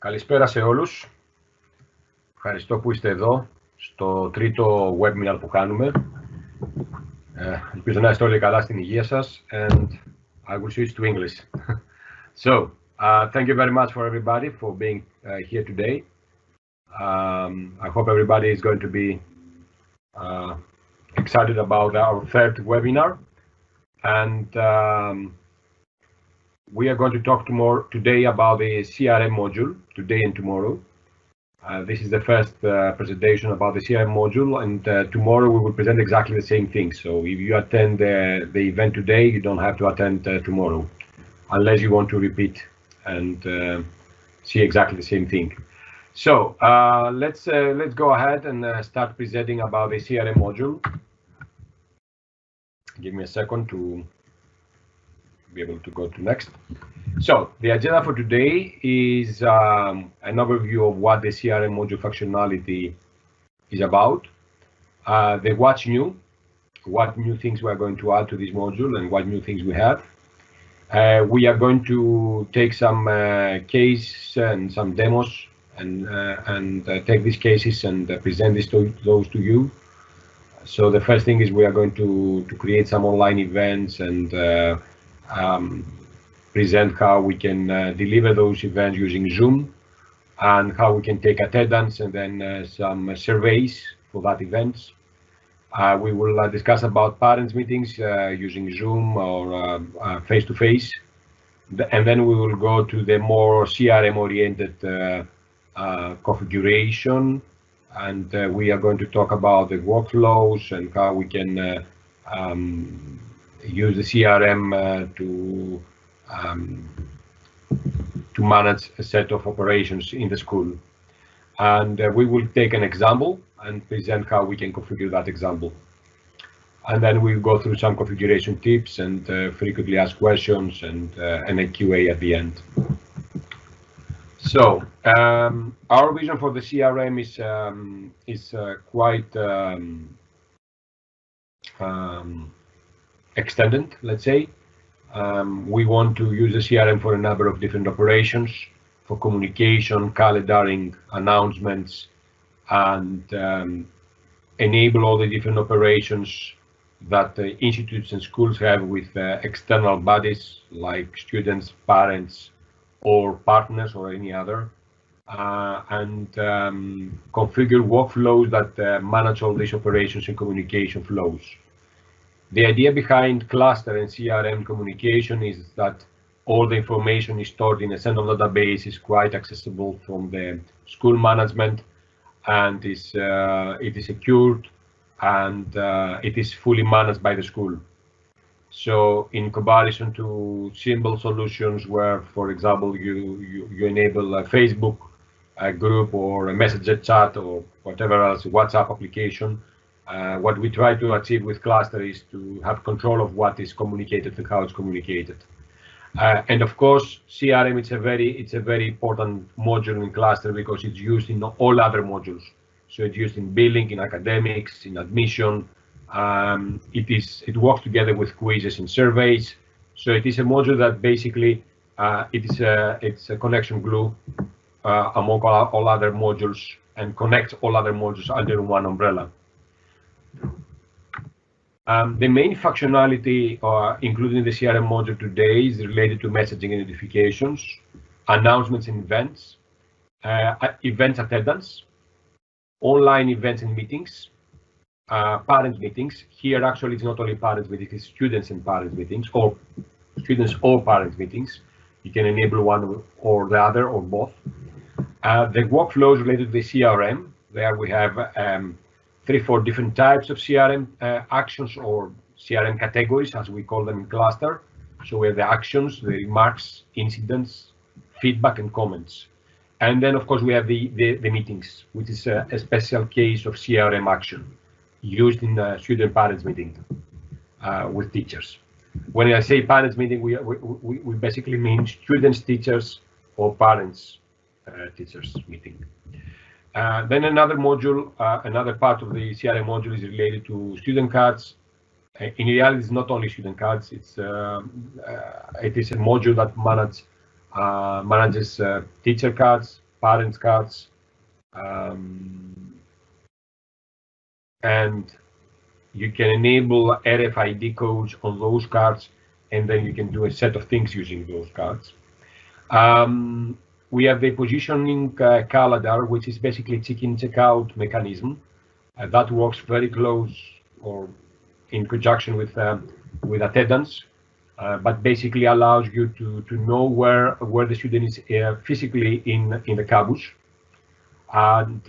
Καλησπέρα σε όλους. Ευχαριστώ που είστε εδώ στο τρίτο webinar που κάνουμε. Ελπίζω να είστε όλοι καλά στην υγεία σας. And I will switch to English. So, thank you very much for everybody for being here today. I hope everybody is going to be excited about our third webinar. And we are going to talk today about the CRM module, today and tomorrow. This is the first presentation about the CRM module, and tomorrow we will present exactly the same thing. So if you attend the event today, you don't have to attend tomorrow, unless you want to repeat and see exactly the same thing. So let's go ahead and start presenting about the CRM module. Give me a second to be able to go to next. So the agenda for today is an overview of what the CRM module functionality is about, the what's new, what new things we are going to add to this module and what new things we have. We are going to take some case and some demos and take these cases and present those to you. So the first thing is we are going to create some online events and present how we can deliver those events using Zoom and how we can take attendance and then some surveys for that events. We will discuss about parents meetings using Zoom or face-to-face. And then we will go to the more CRM-oriented configuration. And we are going to talk about the workflows and how we can use the CRM to manage a set of operations in the school. And we will take an example and present how we can configure that example. And then we'll go through some configuration tips and frequently asked questions and a QA at the end. So our vision for the CRM is quite extended, let's say. We want to use the CRM for a number of different operations, for communication, calendaring, announcements, and enable all the different operations that the institutes and schools have with external bodies like students, parents, or partners or any other, and configure workflows that manage all these operations and communication flows. The idea behind Classter and CRM communication is that all the information is stored in a central database, is quite accessible from the school management, and it is secured, and it is fully managed by the school. So in comparison to simple solutions where, for example, you enable a Facebook group or a messenger chat or whatever else, WhatsApp application, what we try to achieve with Classter is to have control of what is communicated and how it's communicated. And of course, CRM it's a very important module in Classter because it's used in all other modules. So it's used in billing, in academics, in admission. It works together with quizzes and surveys. So it is a module that basically it's a connection glue among all other modules and connects all other modules under one umbrella. The main functionality included in the CRM module today is related to messaging and notifications, announcements and events, events attendance, online events and meetings, parent meetings. Here actually it's not only parents meetings, it's students and parents meetings, or students or parents meetings. You can enable one or the other or both. The workflows related to the CRM, there we have 3-4 different types of CRM actions or CRM categories, as we call them in Classter. So we have the actions, the remarks, incidents, feedback, and comments. And then, of course, we have the meetings, which is a special case of CRM action used in a student-parents meeting with teachers. When I say parents meeting, we basically mean students, teachers, or parents, teachers meeting. Then another module, another part of the CRM module is related to student cards. In reality, it's not only student cards. It is a module that manages teacher cards, parents' cards, and you can enable RFID codes on those cards, and then you can do a set of things using those cards. We have the positioning calendar, which is basically check-in, check-out mechanism that works very close or in conjunction with attendance, but basically allows you to know where the student is physically in the campus, and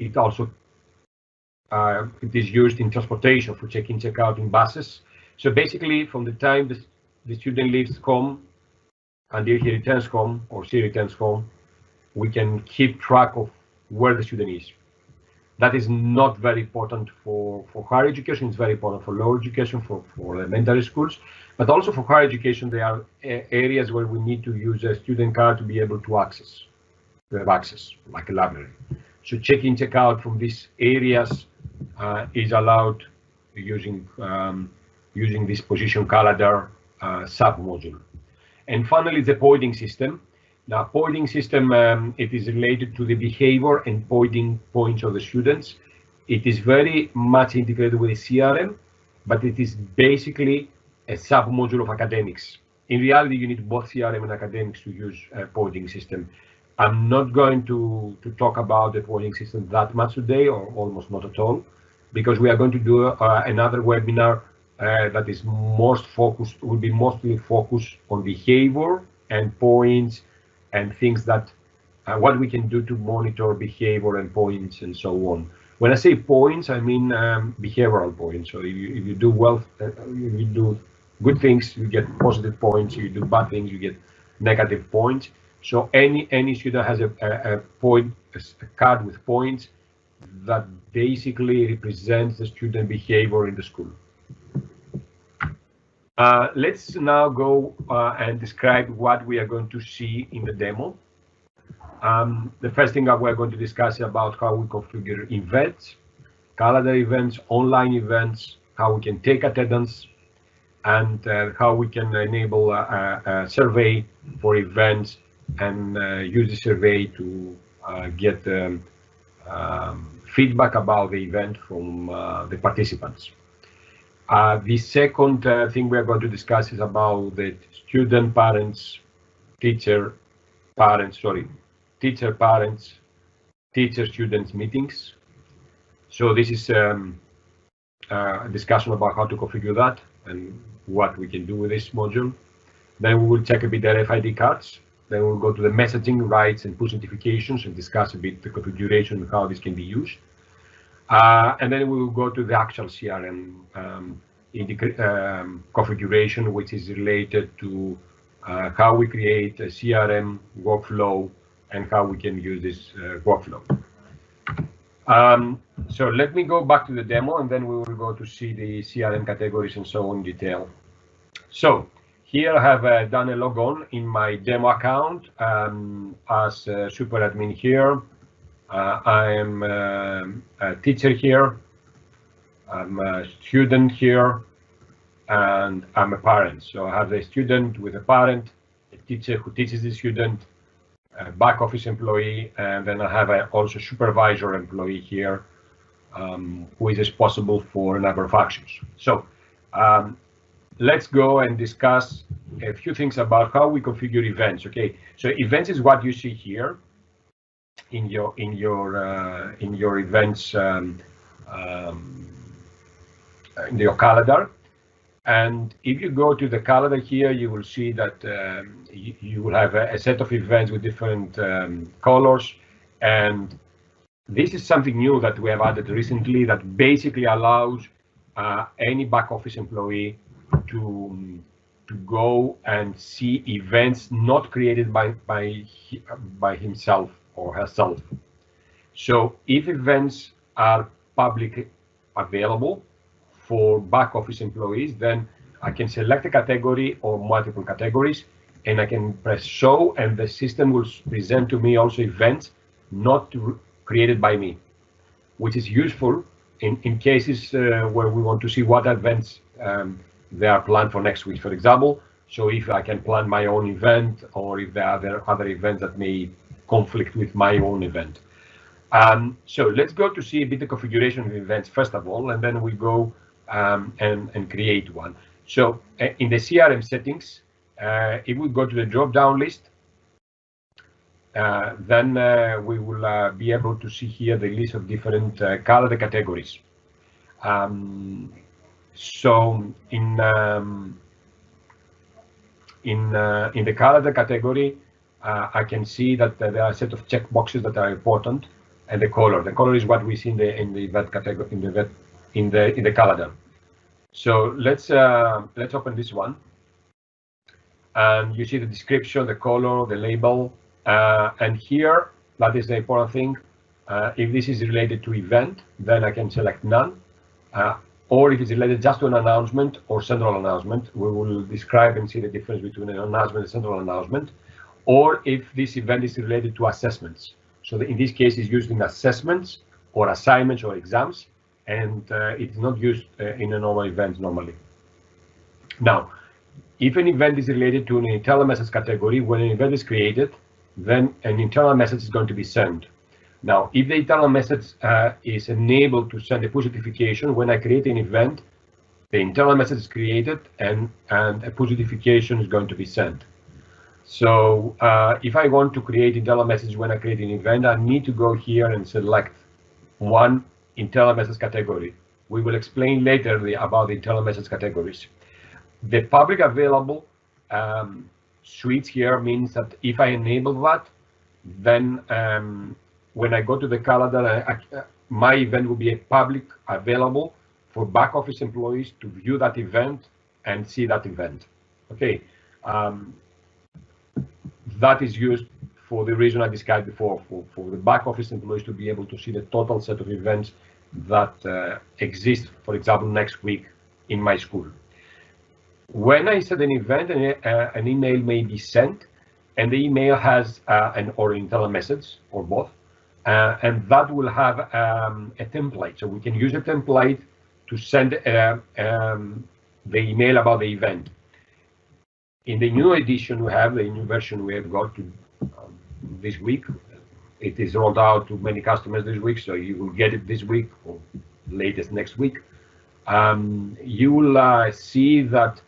it also it is used in transportation for check-in, check-out in buses. So basically, from the time the student leaves home until he returns home or she returns home, we can keep track of where the student is. That is not very important for higher education. It's very important for lower education, for elementary schools, but also for higher education. There are areas where we need to use a student card to be able to have access, like a library. So check-in, check-out from these areas is allowed using this position calendar sub-module. And finally, the pointing system. Now, pointing system, it is related to the behavior and pointing points of the students. It is very much integrated with the CRM, but it is basically a sub-module of academics. In reality, you need both CRM and academics to use a pointing system. I'm not going to talk about the pointing system that much today, or almost not at all, because we are going to do another webinar that is will be mostly focused on behavior and points and things that what we can do to monitor behavior and points and so on. When I say points, I mean behavioral points. So if you do well, you do good things, you get positive points. You do bad things, you get negative points. So any student has a card with points that basically represents the student behavior in the school. Let's now go and describe what we are going to see in the demo. The first thing that we're going to discuss is about how we configure events, calendar events, online events, how we can take attendance, and how we can enable a survey for events and use the survey to get feedback about the event from the participants. The second thing we are going to discuss is about the student parents, teacher parents, teacher students meetings. So this is a discussion about how to configure that and what we can do with this module. Then we will check a bit the RFID cards. Then we'll go to the messaging, rights, and push notifications and discuss a bit the configuration and how this can be used. And then we will go to the actual CRM configuration, which is related to how we create a CRM workflow and how we can use this workflow. So let me go back to the demo, and then we will go to see the CRM categories and so on in detail. So here I have done a logon in my demo account as a super admin here. I am a teacher here, I'm a student here, and I'm a parent. So I have a student with a parent, a teacher who teaches the student, a back office employee, and then I have also supervisor employee here who is responsible for a number of actions. So let's go and discuss a few things about how we configure events. Okay, so events is what you see here in your events in your calendar. And if you go to the calendar here, you will see that you will have a set of events with different colors. And this is something new that we have added recently that basically allows any back office employee to go and see events not created by himself or herself. So if events are publicly available for back office employees, then I can select a category or multiple categories, and I can press show, and the system will present to me also events not created by me, which is useful in cases where we want to see what events they are planned for next week, for example. So if I can plan my own event, or if there are other events that may conflict with my own event. So let's go to see a bit the configuration of events first of all, and then we go and create one. So in the CRM settings, if we go to the drop-down list, then we will be able to see here the list of different calendar categories. So in the calendar category, I can see that there are a set of checkboxes that are important, and the color. The color is what we see in the event category in the calendar. So let's open this one, and you see the description, the color, the label, and here that is the important thing. If this is related to event, then I can select none. Or if it's related just to an announcement or central announcement, we will describe and see the difference between an announcement and central announcement. Or if this event is related to assessments. So in this case, it's used in assessments or assignments or exams, and it's not used in a normal event normally. Now, if an event is related to an internal message category, when an event is created, then an internal message is going to be sent. Now, if the internal message is enabled to send a push notification, when I create an event, the internal message is created and a push notification is going to be sent. So if I want to create internal message when I create an event, I need to go here and select one internal message category. We will explain later about the internal message categories. The public available suites here means that if I enable that, then when I go to the calendar, my event will be a public available for back office employees to view that event and see that event. Okay, that is used for the reason I described before, for the back office employees to be able to see the total set of events that exist, for example, next week in my school. When I set an event, an email may be sent, and the email has an internal message or both. And that will have a template. So we can use a template to send the email about the event. In the new edition we have, the new version we have got to this week, it is rolled out to many customers this week, so you will get it this week or latest next week. You will see that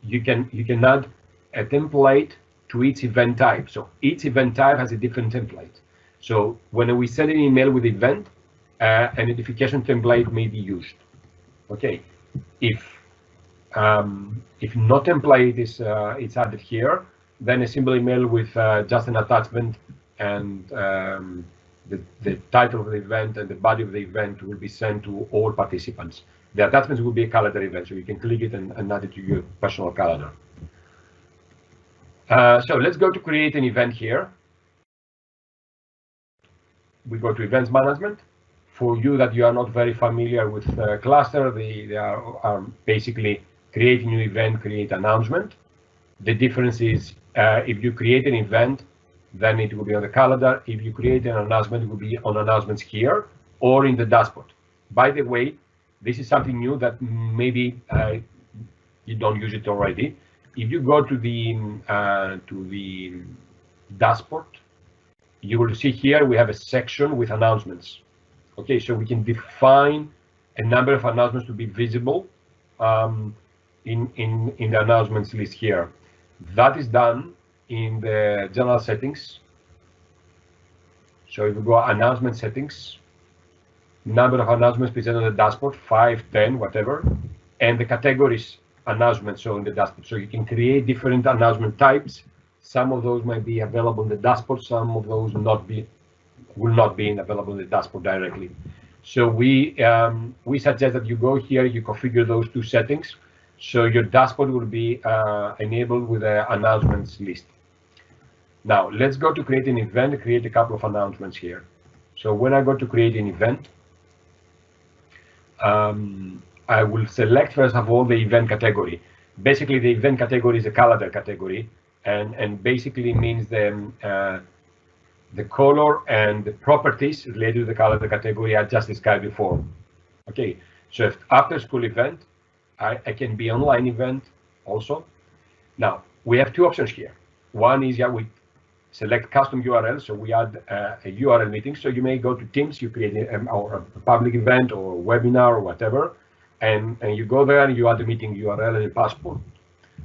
you can add a template to each event type. So each event type has a different template. So when we send an email with event, a notification template may be used. Okay, if no template is added here, then a simple email with just an attachment and the title of the event and the body of the event will be sent to all participants. The attachments will be a calendar event, so you can click it and add it to your personal calendar. So let's go to create an event here. We go to events management. For you that you are not very familiar with Classter, they are basically create a new event, create announcement. The difference is if you create an event, then it will be on the calendar. If you create an announcement, it will be on announcements here or in the dashboard. By the way, this is something new that maybe you don't use it already. If you go to the dashboard, you will see here we have a section with announcements. Okay, so we can define a number of announcements to be visible in the announcements list here. That is done in the general settings. So if we go announcement settings, number of announcements presented on the dashboard, 5, 10, whatever, and the categories announcements shown in the dashboard. So you can create different announcement types. Some of those might be available in the dashboard, some of those will not be available in the dashboard directly. So we suggest that you go here, you configure those two settings, so your dashboard will be enabled with the announcements list. Now let's go to create an event, create a couple of announcements here. So when I go to create an event, I will select first of all the event category. Basically, the event category is a calendar category, and basically means the color and the properties related to the calendar category I just described before. Okay, so if after school event, I can be online event also. Now we have two options here. One is we select custom URL. So we add a URL meeting. So you may go to Teams, you create a public event or a webinar or whatever, and you go there and you add the meeting URL and a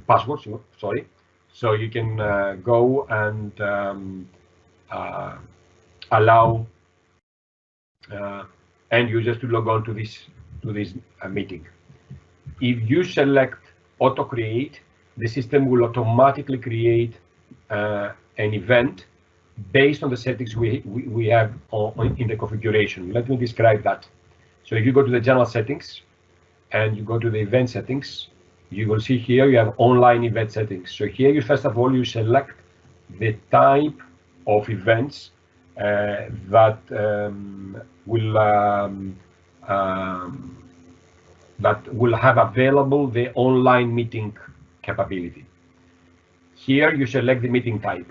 password, sorry. So you can go and allow end users to log on to this meeting. If you select auto create, the system will automatically create an event based on the settings we have in the configuration. Let me describe that. So if you go to the general settings and you go to the event settings, you will see here you have online event settings. So here you first of all you select the type of events that will have available the online meeting capability. Here you select the meeting type.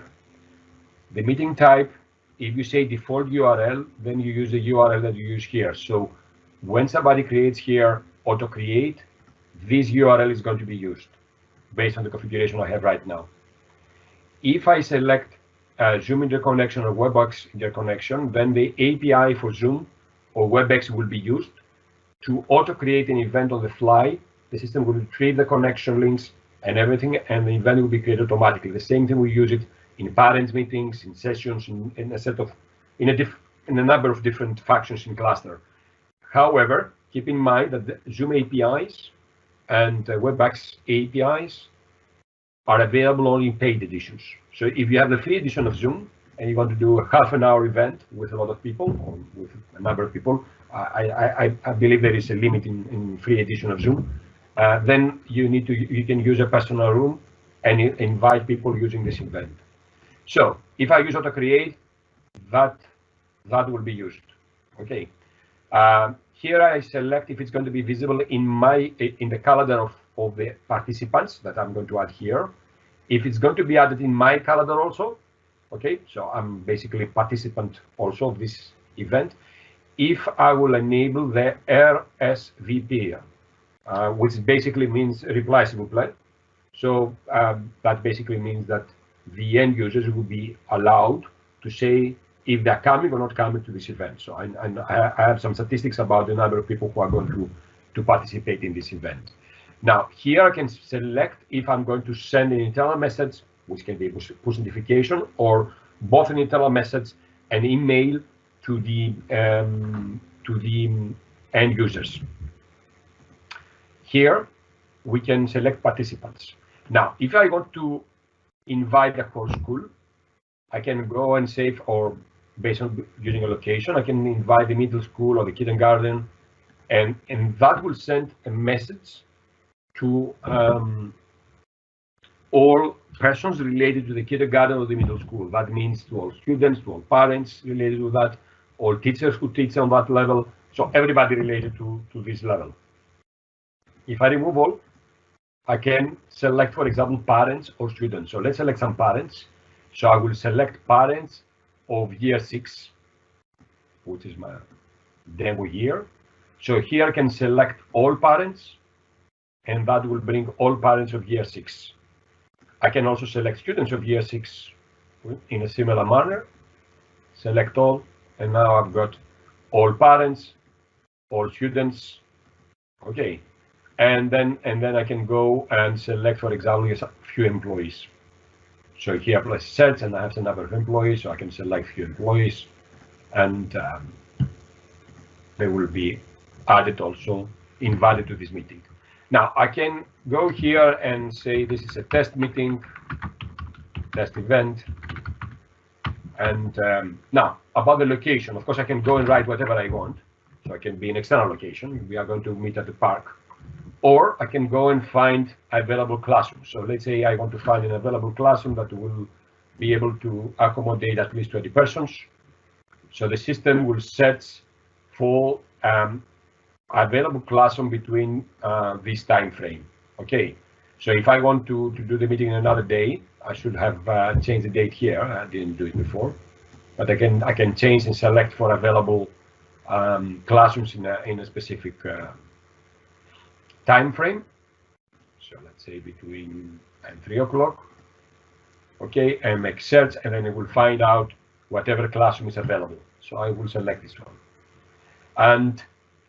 The meeting type, if you say default URL, then you use the URL that you use here. So when somebody creates here auto create, this URL is going to be used based on the configuration I have right now. If I select Zoom interconnection or WebEx interconnection, then the API for Zoom or WebEx will be used to auto create an event on the fly. The system will retrieve the connection links and everything, and the event will be created automatically. The same thing, we use it in parents meetings, in sessions, in a number of different functions in Classter. However, keep in mind that the Zoom APIs and WebEx APIs are available only in paid editions. So if you have the free edition of Zoom and you want to do a half-an-hour event with a lot of people or with a number of people, I believe there is a limit in free edition of Zoom. Then you can use a personal room and invite people using this event. So if I use auto create, that will be used. Okay. Here I select if it's going to be visible in the calendar of the participants that I'm going to add here. If it's going to be added in my calendar also, okay, so I'm basically a participant also of this event. If I will enable the RSVP, which basically means reply s'il vous plaît. So that basically means that the end users will be allowed to say if they're coming or not coming to this event. So I have some statistics about the number of people who are going to participate in this event. Now, here I can select if I'm going to send an internal message, which can be a push notification, or both an internal message and email to the end users. Here, we can select participants. Now, if I want to invite a whole school, I can go and save, or based on using a location, I can invite the middle school or the kindergarten, and that will send a message to all persons related to the kindergarten or the middle school. That means to all students, to all parents related to that, all teachers who teach on that level, so everybody related to this level. If I remove all, I can select, for example, parents or students. So let's select some parents. So I will select parents of year 6, which is my demo year. So here I can select all parents, and that will bring all parents of year 6. I can also select students of year 6 in a similar manner, select all, and now I've got all parents, all students. Okay, and then I can go and select, for example, a few employees. So here I place sets, and I have the number of employees, so I can select few employees, and they will be added also, invited to this meeting. Now I can go here and say this is a test meeting, test event, and now about the location. Of course, I can go and write whatever I want. So I can be in external location. We are going to meet at the park, or I can go and find available classrooms. So let's say I want to find an available classroom that will be able to accommodate at least 20 persons. So the system will set for available classroom between this time frame. Okay, so if I want to do the meeting in another day, I should have changed the date here. I didn't do it before, but I can change and select for available classrooms in a specific time frame. So let's say between 3 o'clock. okay, and make search, and then it will find out whatever classroom is available. So I will select this one. And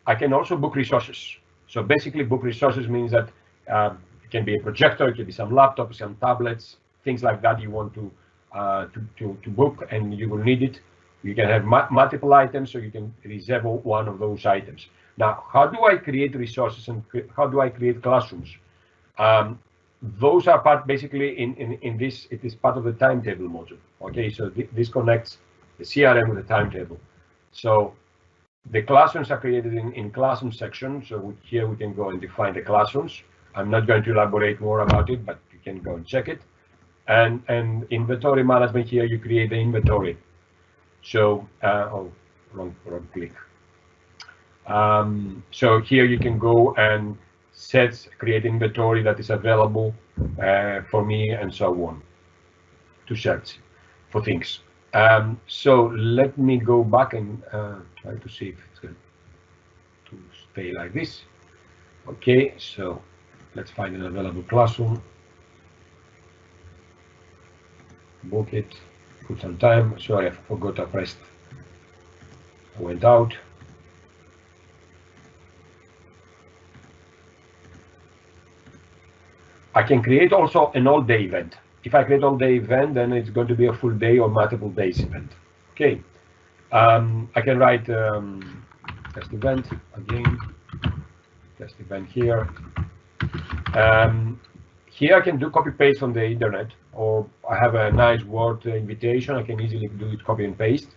I can also book resources. So basically, book resources means that it can be a projector, it can be some laptops, some tablets, things like that you want to book, and you will need it. You can have multiple items, so you can reserve one of those items. Now, how do I create resources and how do I create classrooms? Those are part basically in this. It is part of the timetable module. Okay, so this connects the CRM with the timetable. So the classrooms are created in classroom section. So here we can go and define the classrooms. I'm not going to elaborate more about it, but you can go and check it. And inventory management, here you create the inventory. So wrong click. So here you can go and create inventory that is available for me and so on to search for things. So let me go back and try to see if it's going to stay like this. Okay, so let's find an available classroom, book it, put some time. Sorry, I forgot I pressed. I went out. I can create also an all-day event. If I create all-day event, then it's going to be a full day or multiple days event. Okay. I can write test event again. Test event here. Here I can do copy paste from the internet, or I have a nice Word invitation. I can easily do it copy and paste.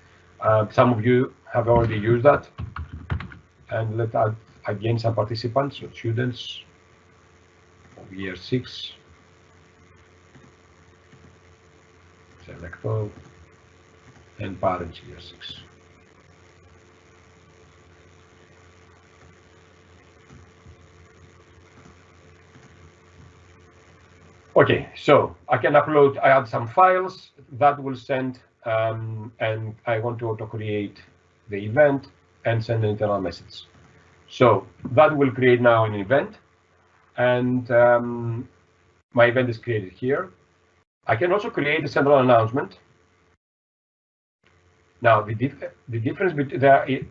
Some of you have already used that. And let's add again some participants, so students of year 6. Select all, and parents year 6. Okay, so I can upload, I add some files that will send, and I want to auto create the event and send an internal message. So that will create now an event, and my event is created here. I can also create a central announcement. Now, the difference between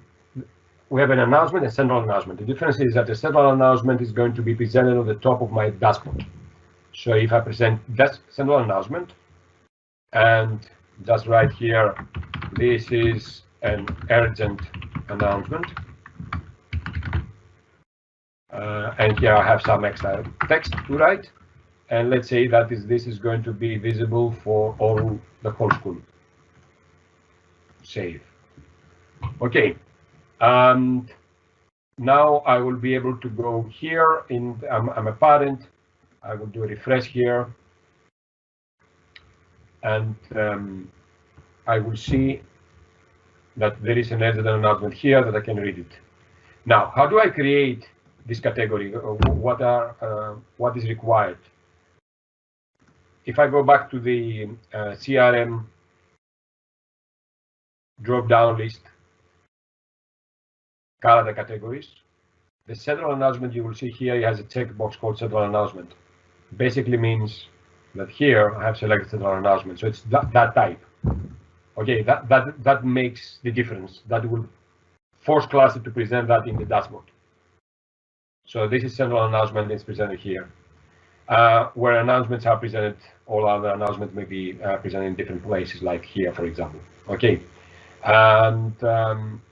we have an announcement and central announcement. The difference is that the central announcement is going to be presented on the top of my dashboard. So if I present that central announcement and just right here, this is an urgent announcement. And here I have some extra text to write. And let's say that this is going to be visible for the whole school. Save. Okay. And now I will be able to go here. I'm a parent. I will do a refresh here. And I will see that there is an urgent announcement here that I can read it. Now, how do I create this category? What is required? If I go back to the CRM drop-down list, calendar categories, the central announcement you will see here, it has a checkbox called central announcement. Basically means that here I have selected central announcement, so it's that type. Okay, that makes the difference. That will force Classter to present that in the dashboard. So this is central announcement is presented here. Where announcements are presented, all other announcements may be presented in different places, like here, for example. Okay, and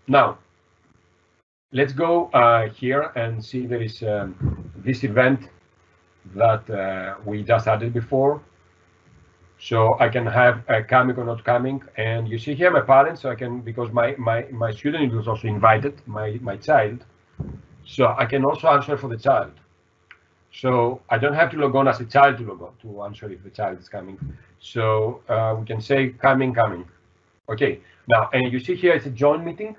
now let's go here and see there is this event that we just added before. So I can have coming or not coming, and you see here my parents. So I can, because my student was also invited, my child. So I can also answer for the child. So I don't have to log on as a child to log on to answer if the child is coming. So we can say coming. Okay. Now, and you see here it's a join meeting.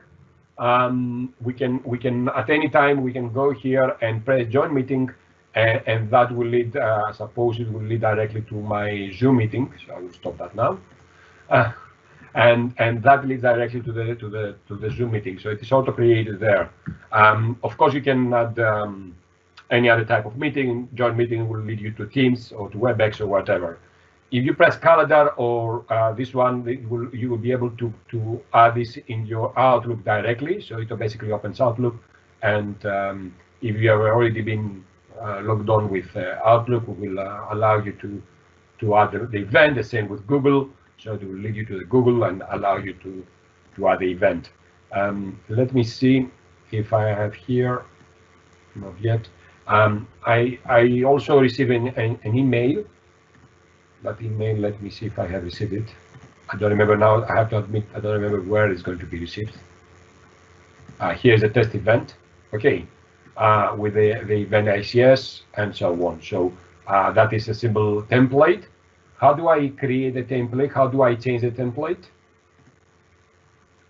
We can at any time we can go here and press join meeting, and that will lead. Suppose it will lead directly to my Zoom meeting. So I will stop that now. And that leads directly to the Zoom meeting. So it is auto created there. Of course, you can add any other type of meeting. Join meeting will lead you to Teams or to WebEx or whatever. If you press calendar or this one, you will be able to add this in your Outlook directly. So it basically opens Outlook, and if you have already been logged on with Outlook, we will allow you to add the event. The same with Google, so it will lead you to the Google and allow you to add the event. Let me see if I have here. Not yet. I also received an email. That email, let me see if I have received it. I don't remember now. I have to admit, I don't remember where it's going to be received. Here's a test event. Okay, with the event ICS and so on. So that is a simple template. How do I create a template? How do I change the template?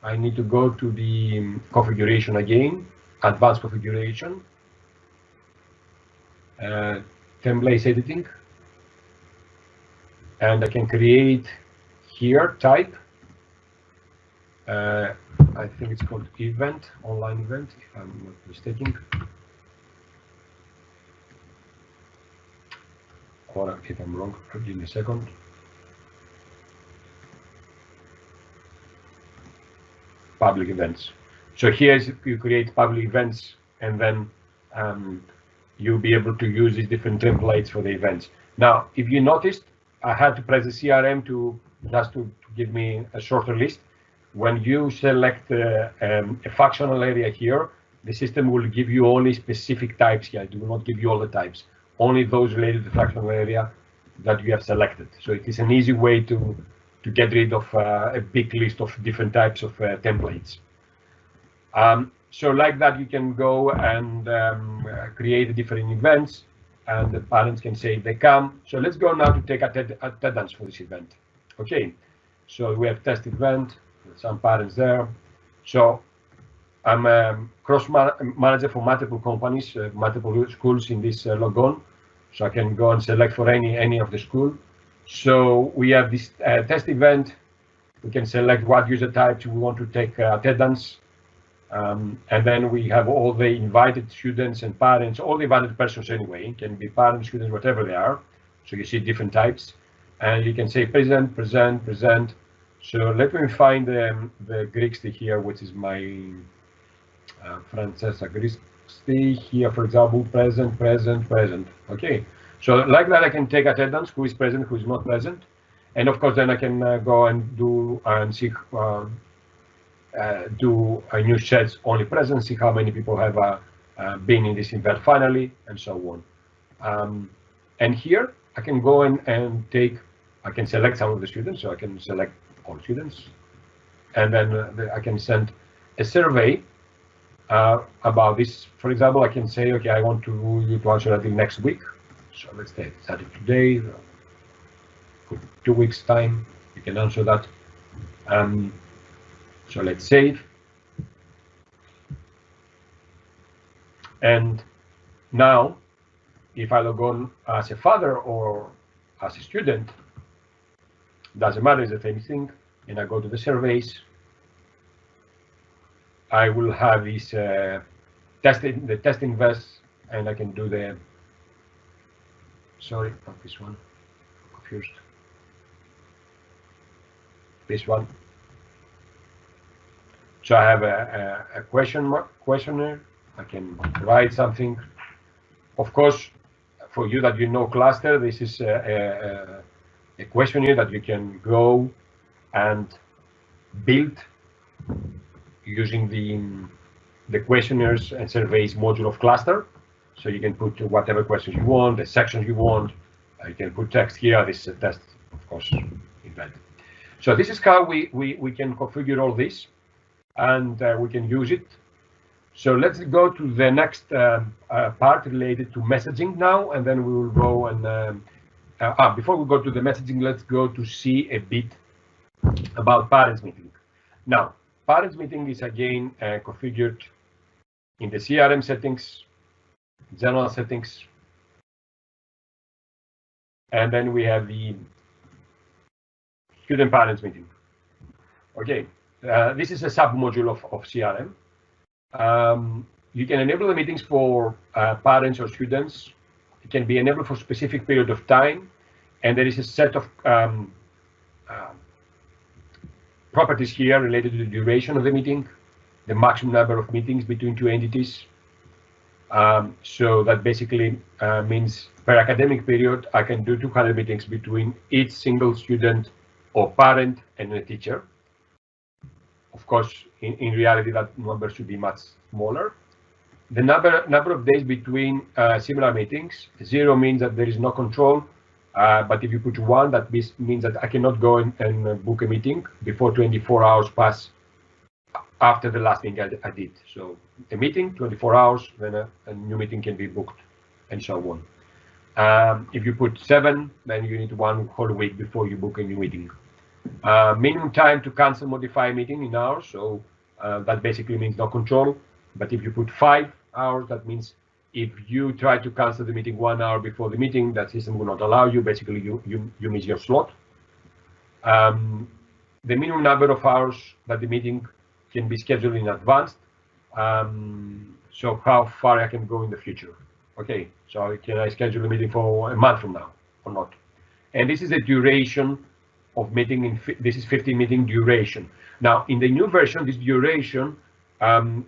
I need to go to the configuration again, advanced configuration, templates editing, and I can create here type. I think it's called event, online event, if I'm not mistaken. Or if I'm wrong, give me a second. Public events. So here you create public events, and then you'll be able to use these different templates for the events. Now, if you noticed, I had to press the CRM to give me a shorter list. When you select a functional area here, the system will give you only specific types here. It will not give you all the types, only those related to the functional area that you have selected. So it is an easy way to get rid of a big list of different types of templates. So like that, you can go and create different events, and the parents can say they come. So let's go now to take attendance for this event. Okay, so we have test event, some parents there. So I'm a cross manager for multiple companies, multiple schools in this logon. So I can go and select for any of the school. So we have this test event. We can select what user types we want to take attendance. And then we have all the invited students and parents, all the invited persons anyway, can be parents, students, whatever they are. So you see different types. And you can say present, present, present. So let me find the Greek here, which is my Francesca Greek here, for example, present, present, present. Okay. So like that, I can take attendance, who is present, who is not present. And of course, then I can go and do see do a new sets only present, see how many people have been in this event finally, and so on. And here I can go in and take, I can select some of the students, so I can select all students, and then I can send a survey about this. For example, I can say, okay, I want you to answer until next week. So let's say start it today, for 2 weeks time, you can answer that. So let's save. And now, if I log on as a father or as a student, doesn't matter, it's the same thing. And I go to the surveys. I will have this the testing vest, and I can do the, sorry, not this one, confused. This one. So I have a questionnaire. I can write something. Of course, for you that you know Classter, this is a questionnaire that you can go and build using the questionnaires and surveys module of Classter. So you can put whatever questions you want, the sections you want. You can put text here. This is a test, of course, event. So this is how we can configure all this, and we can use it. So let's go to the next part related to messaging now, and then we will go and before we go to the messaging, let's go to see a bit about parents meeting. Now, parents meeting is again configured in the CRM settings, general settings, and then we have the student parents meeting. Okay, this is a sub-module of CRM. You can enable the meetings for parents or students. It can be enabled for a specific period of time, And there is a set of properties here related to the duration of the meeting, the maximum number of meetings between two entities. So that basically means per academic period, I can do 200 meetings between each single student or parent and a teacher. Of course, in reality, that number should be much smaller. The number of days between similar meetings, 0 means that there is no control. But if you put 1, that means that I cannot go and book a meeting before 24 hours pass after the last thing I did. So a meeting, 24 hours, then a new meeting can be booked, and so on. If you put 7, then you need 1 whole week before you book a new meeting. Minimum time to cancel, modify a meeting in hours. So that basically means no control. But if you put 5 hours, that means if you try to cancel the meeting 1 hour before the meeting, that system will not allow you. Basically, you miss your slot. The minimum number of hours that the meeting can be scheduled in advance. So how far I can go in the future. Okay, so can I schedule a meeting for a month from now or not? And this is the duration of meeting. This is 15 meeting duration. Now, in the new version, this duration,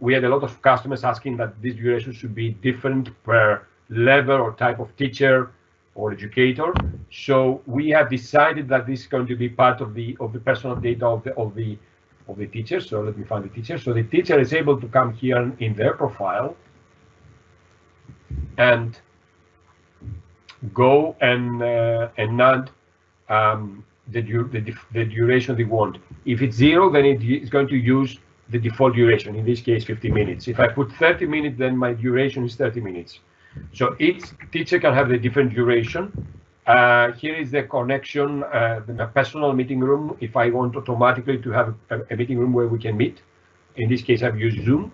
we had a lot of customers asking that this duration should be different per level or type of teacher or educator. So we have decided that this is going to be part of the personal data of the teacher. So let me find the teacher. So the teacher is able to come here in their profile and go and add the duration they want. If it's 0, then it's going to use the default duration, in this case 50 minutes. If I put 30 minutes, then my duration is 30 minutes. So each teacher can have the different duration. Here is the connection, the personal meeting room. If I want automatically to have a meeting room where we can meet, in this case I've used Zoom.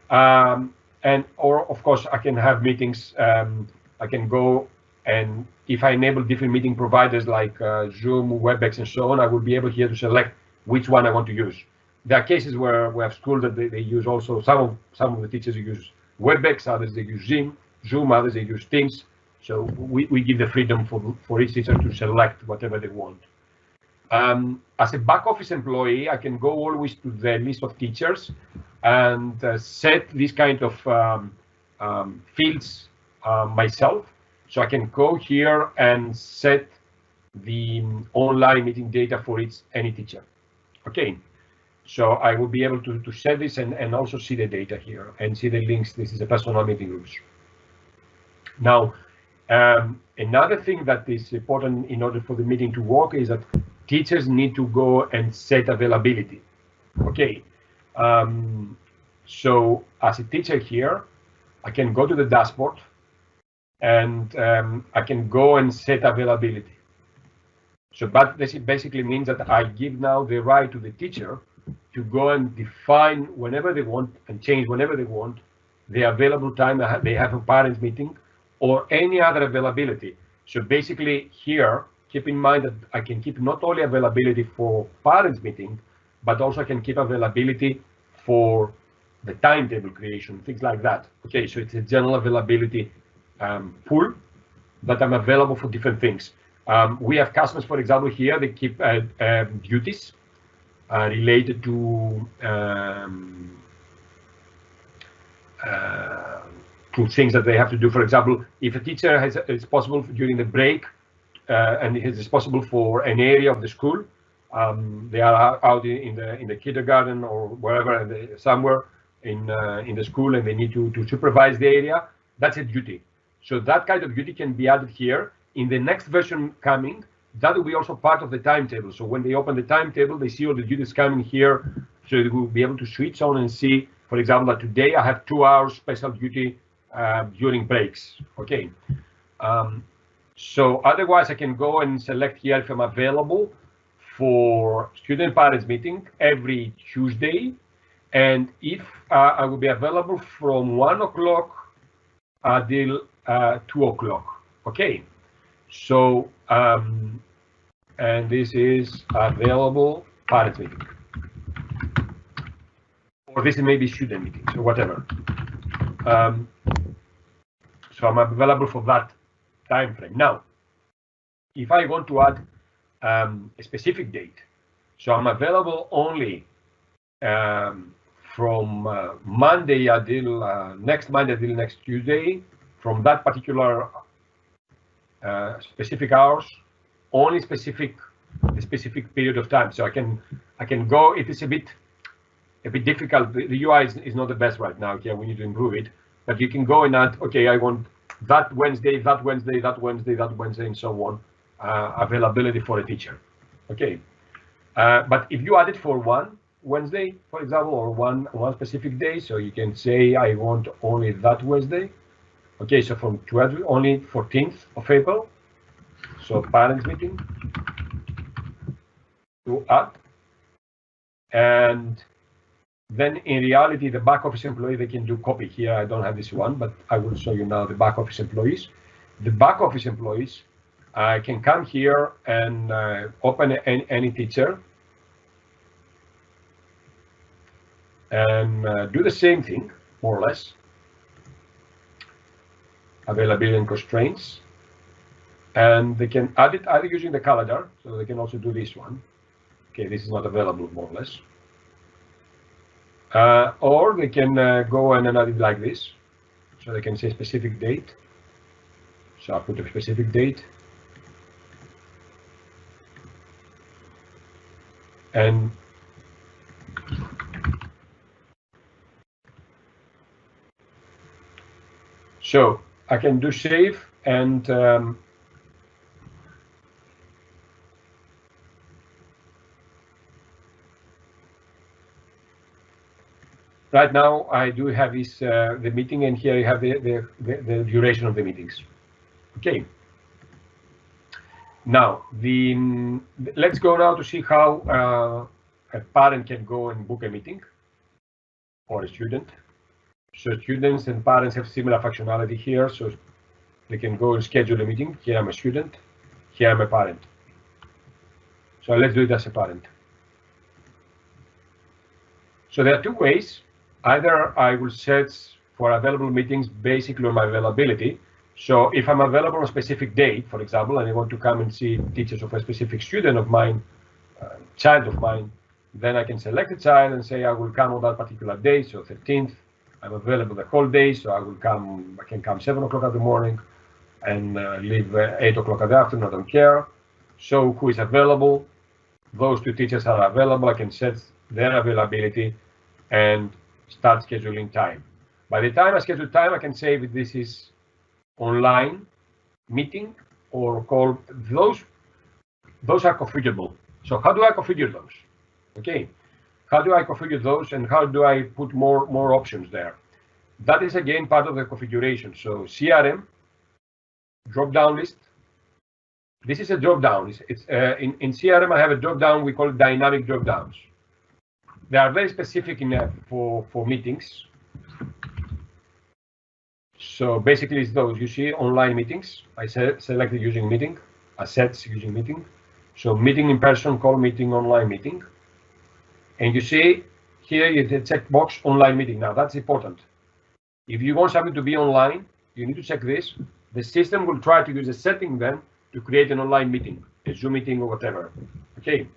Or of course I can have meetings, I can go, and if I enable different meeting providers like Zoom, WebEx, and so on, I will be able here to select which one I want to use. There are cases where we have schools that they use also, some of the teachers use WebEx, others they use Zoom, others they use Teams. So we give the freedom for each teacher to select whatever they want. As a back office employee, I can go always to the list of teachers and set these kind of fields myself. So I can go here and set the online meeting data for any teacher. Okay, so I will be able to set this and also see the data here and see the links. This is a personal meeting rooms. Now, another thing that is important in order for the meeting to work is that teachers need to go and set availability. Okay, so as a teacher here, I can go to the dashboard and I can go and set availability. So but this basically means that I give now the right to the teacher to go and define whenever they want and change whenever they want the available time they have a parents meeting or any other availability. So basically here, keep in mind that I can keep not only availability for parents meeting, but also I can keep availability for the timetable creation, things like that. Okay, so it's a general availability pool that I'm available for different things. We have customers, for example, here they keep duties related to things that they have to do. For example, if a teacher it's possible during the break and it is possible for an area of the school, they are out in the kindergarten or wherever, somewhere in the school, and they need to supervise the area. That's a duty. So that kind of duty can be added here. In the next version coming, that will be also part of the timetable. So when they open the timetable, they see all the duties coming here. So they will be able to switch on and see, for example, that today I have 2 hours special duty during breaks. Okay. So otherwise, I can go and select here if I'm available for student parents meeting every Tuesday, and if I will be available from 1 o'clock until 2 o'clock. Okay. So and this is available parents meeting, or this is maybe student meeting, so whatever. So I'm available for that time frame. Now, if I want to add a specific date, so I'm available only from Monday until next Monday till next Tuesday, from that particular specific hours, only a specific period of time. So I can go. It is a bit difficult. The UI is not the best right now. Yeah, we need to improve it. But you can go and add. Okay, I want that Wednesday, that Wednesday, that Wednesday, that Wednesday, and so on. Availability for a teacher. Okay. But if you add it for one Wednesday, for example, or one specific day, so you can say I want only that Wednesday. Okay, so from 12 only 14th of April. So parents meeting to add, and then in reality the back office employee, they can do copy here. I don't have this one, but I will show you now the back office employees. The back office employees can come here and open any teacher and do the same thing, more or less. Availability and constraints, and they can add it either using the calendar, so they can also do this one. Okay, this is not available, more or less. Or they can go and add it like this, so they can say specific date. So I'll put a specific date. And so I can do save, and right now I do have this the meeting, and here you have the duration of the meetings. Okay. Now let's go now to see how a parent can go and book a meeting, or a student. So students and parents have similar functionality here, so they can go and schedule a meeting. Here I'm a student, here I'm a parent. So let's do it as a parent. So there are two ways. Either I will set for available meetings basically on my availability. So if I'm available on a specific date, for example, and I want to come and see teachers of a specific student of mine, child of mine, then I can select a child and say I will come on that particular day, so 13th. I'm available the whole day, so I can come 7 o'clock in the morning and leave 8 o'clock in the afternoon. I don't care. So who is available? Those two teachers are available. I can set their availability and start scheduling time. By the time I schedule time, I can say that this is online meeting or call. Those are configurable. So how do I configure those? Okay. How do I configure those, and how do I put more options there? That is again part of the configuration. So CRM drop-down list. This is a drop-down. It's in CRM I have a drop-down. We call it dynamic drop-downs. They are very specific for meetings. So basically it's those. You see online meetings. I selected using meeting. Assets using meeting. So meeting in person, call meeting, online meeting. And you see here you check box online meeting. Now that's important. If you want something to be online, you need to check this. The system will try to use a setting then to create an online meeting, a Zoom meeting or whatever. Okay.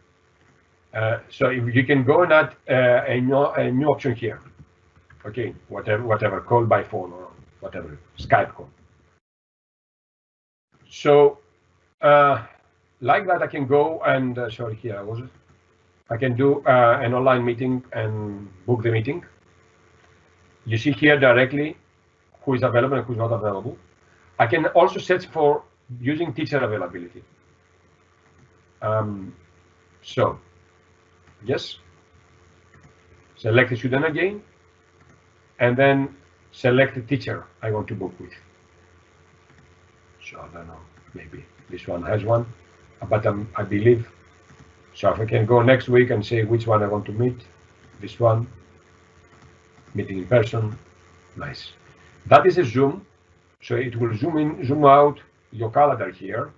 So if you can go and add a new option here. Okay, whatever, call by phone or whatever, Skype call. So like that, I can go and sorry, here was it. I can do an online meeting and book the meeting. You see here directly who is available and who is not available. I can also search for using teacher availability. So, yes, select the student again, and then select the teacher I want to book with. So I don't know, maybe this one has one, but I believe. So if I can go next week and say which one I want to meet, this one, meeting in person, nice. That is a Zoom, so it will zoom in, zoom out your calendar here.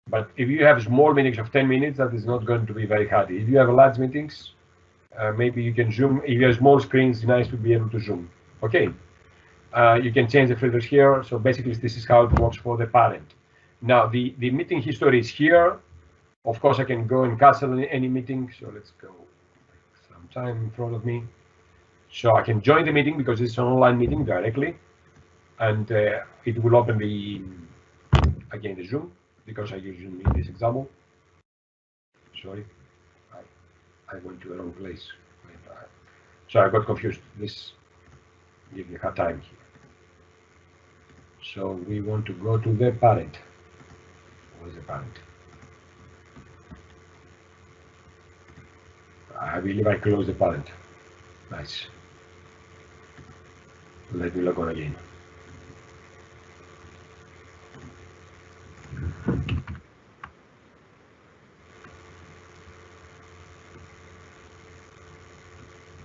But if you have small meetings of 10 minutes, that is not going to be very handy. If you have large meetings, maybe you can zoom. If you have small screens, it's nice to be able to zoom. Okay, you can change the filters here. So basically, this is how it works for the parent. Now the meeting history is here. Of course, I can go and cancel any meeting. So let's go some time in front of me. So I can join the meeting because it's an online meeting directly, and it will open the again the Zoom because I use Zoom in this example. Sorry, I went to the wrong place. So I got confused. This give me a hard time here. So we want to go to the parent. What is the parent? I believe I closed the parent. Nice. Let me log on again.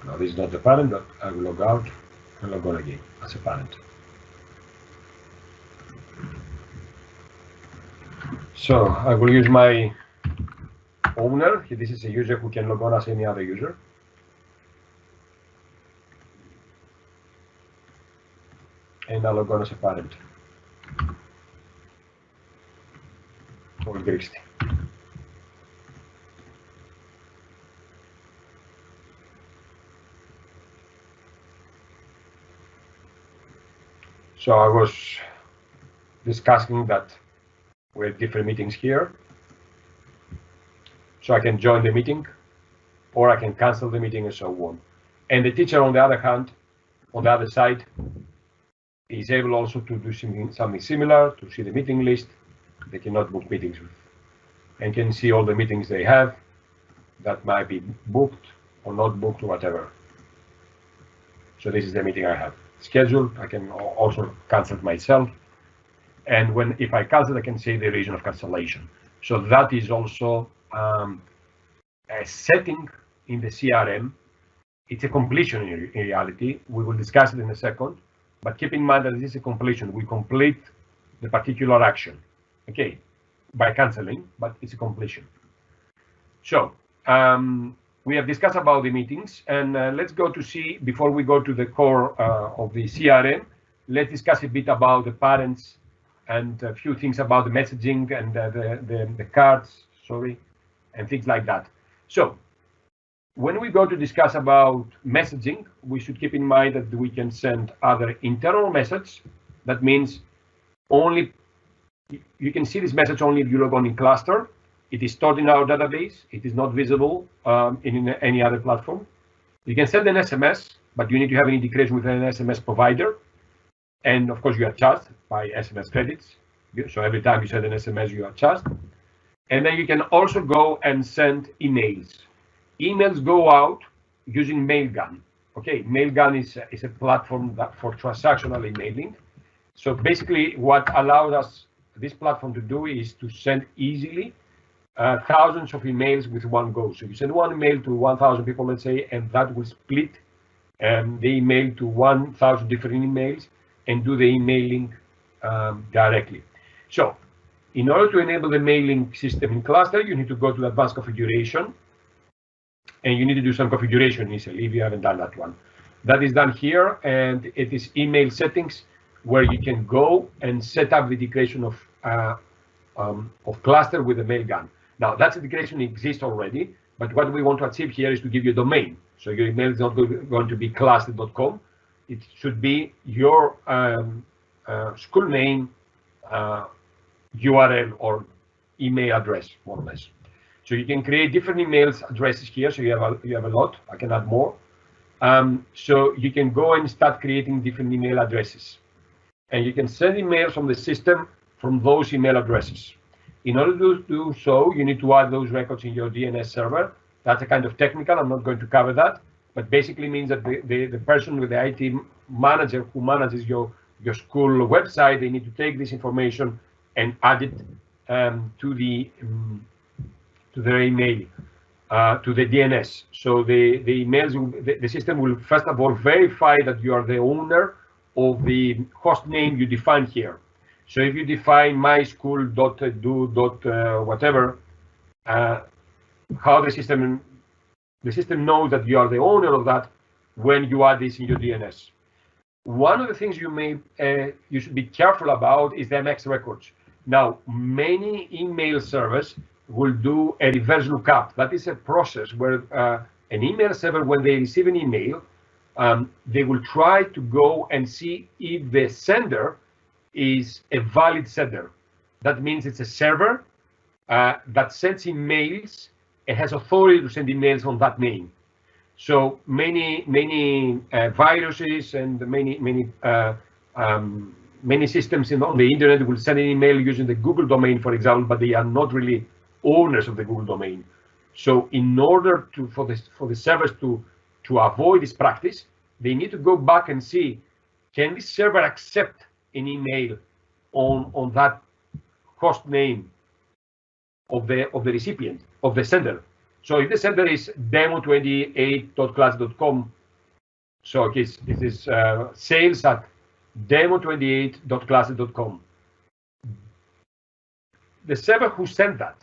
Now this is not the parent, but I will log out and log on again as a parent. So I will use my owner. This is a user who can log on as any other user. And I'll log on as a parent. Or Gristi. So I was discussing that we have different meetings here. So I can join the meeting, or I can cancel the meeting and so on. And the teacher, on the other hand, on the other side, is able also to do something similar, to see the meeting list. They cannot book meetings with, and can see all the meetings they have that might be booked or not booked or whatever. So this is the meeting I have scheduled. I can also cancel it myself. And if I cancel, I can say the reason of cancellation. So that is also a setting in the CRM. It's a completion in reality. We will discuss it in a second, but keep in mind that this is a completion. We complete the particular action, okay, by canceling, but it's a completion. So we have discussed about the meetings, and let's go to see, before we go to the core of the CRM, let's discuss a bit about the parents and a few things about the messaging and the cards, and things like that. So when we go to discuss about messaging, we should keep in mind that we can send other internal message. That means only you can see this message only if you log on in Classter. It is stored in our database. It is not visible in any other platform. You can send an SMS, but you need to have an integration with an SMS provider. And of course, you are charged by SMS credits. So every time you send an SMS, you are charged. And then you can also go and send emails. Emails go out using Mailgun. Okay, Mailgun is a platform for transactional emailing. So basically, what allows us this platform to do is to send easily thousands of emails with one go. So you send one email to 1,000 people, let's say, and that will split the email to 1,000 different emails and do the emailing directly. So in order to enable the mailing system in Classter, you need to go to advanced configuration, and you need to do some configuration initially if you haven't done that one. That is done here, and it is email settings, where you can go and set up the integration of Classter with the Mailgun. Now that integration exists already, but what we want to achieve here is to give you a domain. So your email is not going to be classter.com. It should be your school name, URL, or email address, more or less. So you can create different emails addresses here. So you have a lot. I can add more. So you can go and start creating different email addresses, and you can send emails from the system from those email addresses. In order to do so, you need to add those records in your DNS server. That's a kind of technical. I'm not going to cover that, but basically means that the person with the IT manager who manages your school website, they need to take this information and add it to their email, to the DNS. So the emails, the system will first of all verify that you are the owner of the host name you define here. So if you define myschool.do. Whatever, how the system knows that you are the owner of that when you add this in your DNS. One of the things you should be careful about is the MX records. Now, many email servers will do a reverse lookup. That is a process where an email server, when they receive an email, they will try to go and see if the sender is a valid sender. That means it's a server that sends emails and has authority to send emails on that name. So many viruses and many systems on the internet will send an email using the Google domain, for example, but they are not really owners of the Google domain. So in order for the servers to avoid this practice, they need to go back and see, can this server accept an email on that host name of the recipient, of the sender. So if the sender is demo28.class.com, so it is sales at demo28.class.com. The server who sent that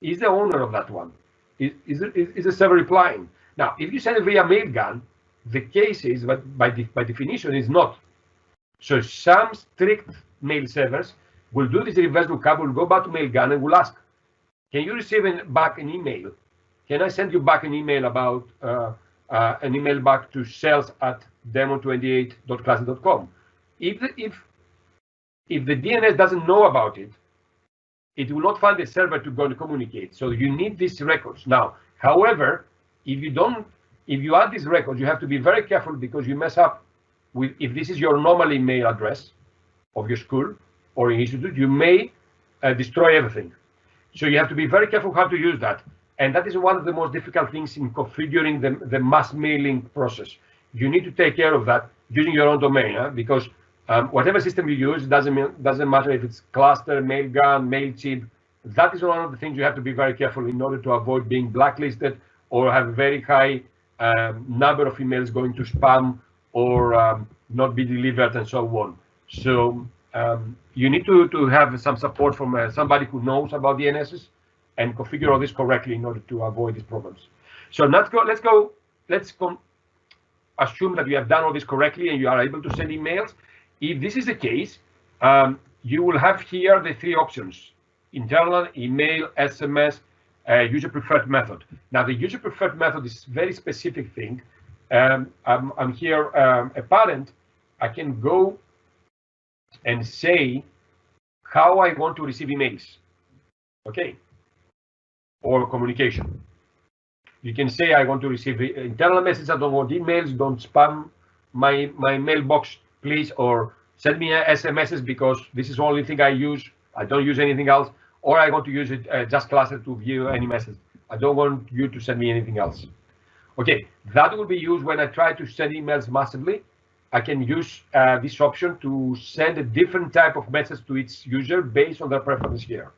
is the owner of that one. Is the server replying? Now, if you send it via Mailgun, the case is, but by definition, is not. So some strict mail servers will do this reverse lookup, will go back to Mailgun and will ask, can you receive back an email? Can I send you back an email about an email back to sales at demo28.class.com? If the DNS doesn't know about it, it will not find the server to go and communicate. So you need these records. Now, however, if you add these records, you have to be very careful, because you mess up with, if this is your normal email address of your school or institute, you may destroy everything. So you have to be very careful how to use that. And that is one of the most difficult things in configuring the mass mailing process. You need to take care of that using your own domain, because whatever system you use, doesn't matter if it's Classter, Mailgun, MailChimp. That is one of the things you have to be very careful in order to avoid being blacklisted or have a very high number of emails going to spam or not be delivered and so on. So you need to have some support from somebody who knows about DNSs and configure all this correctly in order to avoid these problems. So let's assume that you have done all this correctly and you are able to send emails. If this is the case, you will have here the three options: internal, email, SMS, user preferred method. Now, the user preferred method is a very specific thing. I'm here a parent. I can go and say how I want to receive emails, okay, or communication. You can say I want to receive internal messages. I don't want emails. Don't spam my mailbox, please, or send me SMSs because this is the only thing I use. I don't use anything else. Or I want to use it just Classter to view any message. I don't want you to send me anything else. Okay, that will be used when I try to send emails massively. I can use this option to send a different type of message to its user based on their preference here.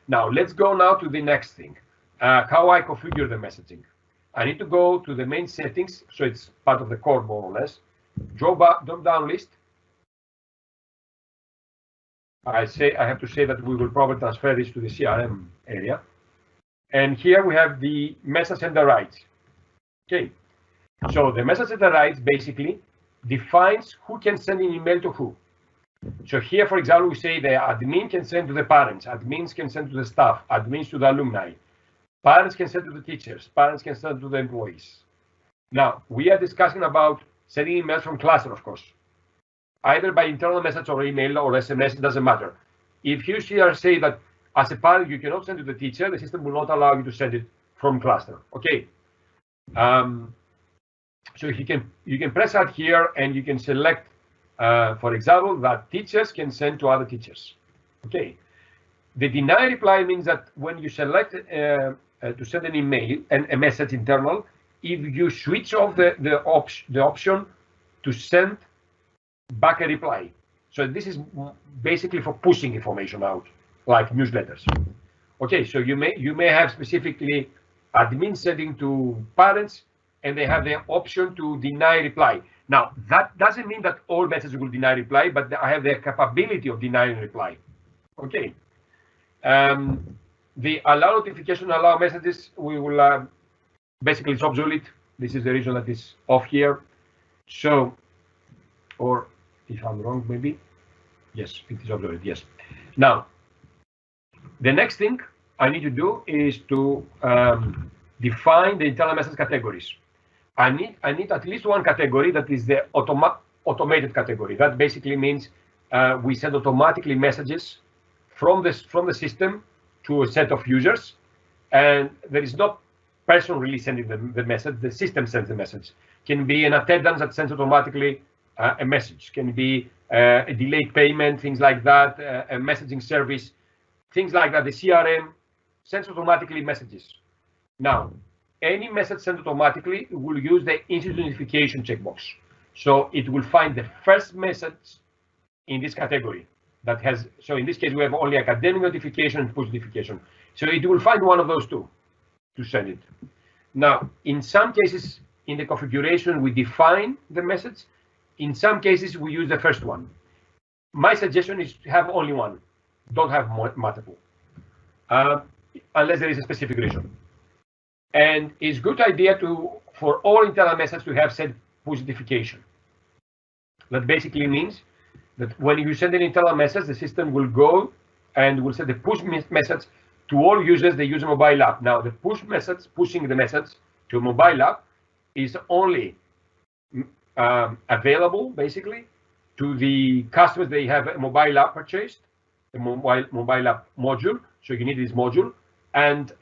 Now, let's go now to the next thing, how I configure the messaging. I need to go to the main settings, so it's part of the core more or less. Drop-down list. I have to say that we will probably transfer this to the CRM area. And here we have the message sender rights. Okay, so the message sender rights basically defines who can send an email to who. So here, for example, we say the admin can send to the parents, admins can send to the staff, admins to the alumni, parents can send to the teachers, parents can send to the employees. Now, we are discussing about sending emails from Classter, of course, either by internal message or email or SMS, it doesn't matter. If you here say that as a parent you cannot send to the teacher, the system will not allow you to send it from Classter. Okay. So you can press out here and you can select, for example, that teachers can send to other teachers. Okay. The deny reply means that when you select to send an email and a message internal, if you switch off the option to send back a reply. So this is basically for pushing information out, like newsletters. Okay, so you may have specifically admin sending to parents, and they have the option to deny reply. Now, that doesn't mean that all messages will deny reply, but I have the capability of denying reply. Okay. The allow notification, allow messages, we will basically it's obsolete. This is the reason that it's off here. So, or if I'm wrong, maybe. Yes, it is obsolete. Yes. Now, the next thing I need to do is to define the internal message categories. I need at least one category that is the automated category. That basically means we send automatically messages from the system to a set of users, and there is no person really sending the message. The system sends the message. Can be an attendance that sends automatically a message. Can be a delayed payment, things like that, a messaging service, things like that. The CRM sends automatically messages. Now, any message sent automatically will use the instant notification checkbox. So it will find the first message in this category that has, so in this case, we have only academic notification and push notification. So it will find one of those two to send it. Now, in some cases, in the configuration, we define the message. In some cases, we use the first one. My suggestion is to have only one. Don't have multiple, unless there is a specific reason. And it's a good idea for all internal messages to have set push notification. That basically means that when you send an internal message, the system will go and will set the push message to all users that use a mobile app. Now, the push message, pushing the message to a mobile app, is only available basically to the customers they have a mobile app purchased, the mobile app module. So you need this module, and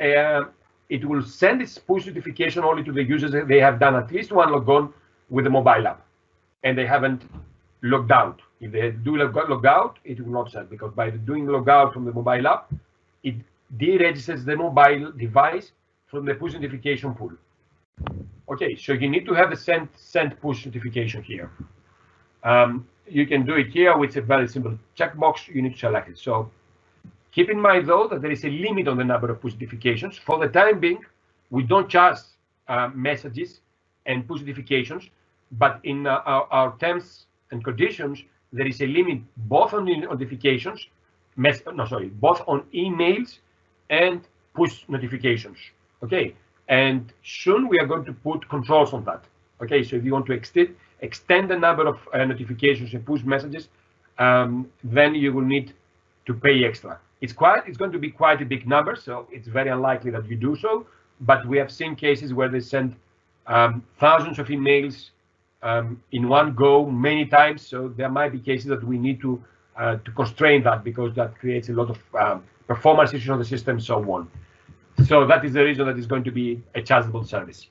it will send its push notification only to the users that they have done at least one logon with the mobile app, and they haven't logged out. If they do log out, it will not send, because by doing logout from the mobile app, it deregisters the mobile device from the push notification pool. Okay, so you need to have a send push notification here. You can do it here with a very simple checkbox. You need to select it. So keep in mind, though, that there is a limit on the number of push notifications. For the time being, we don't charge messages and push notifications, but in our terms and conditions, there is a limit both on the notifications, both on emails and push notifications. Okay, and soon we are going to put controls on that. Okay, so if you want to extend the number of notifications and push messages, then you will need to pay extra. It's going to be quite a big number, so it's very unlikely that you do so. But we have seen cases where they send thousands of emails in one go many times. So there might be cases that we need to constrain that, because that creates a lot of performance issues on the system and so on. So that is the reason that it's going to be a chargeable service.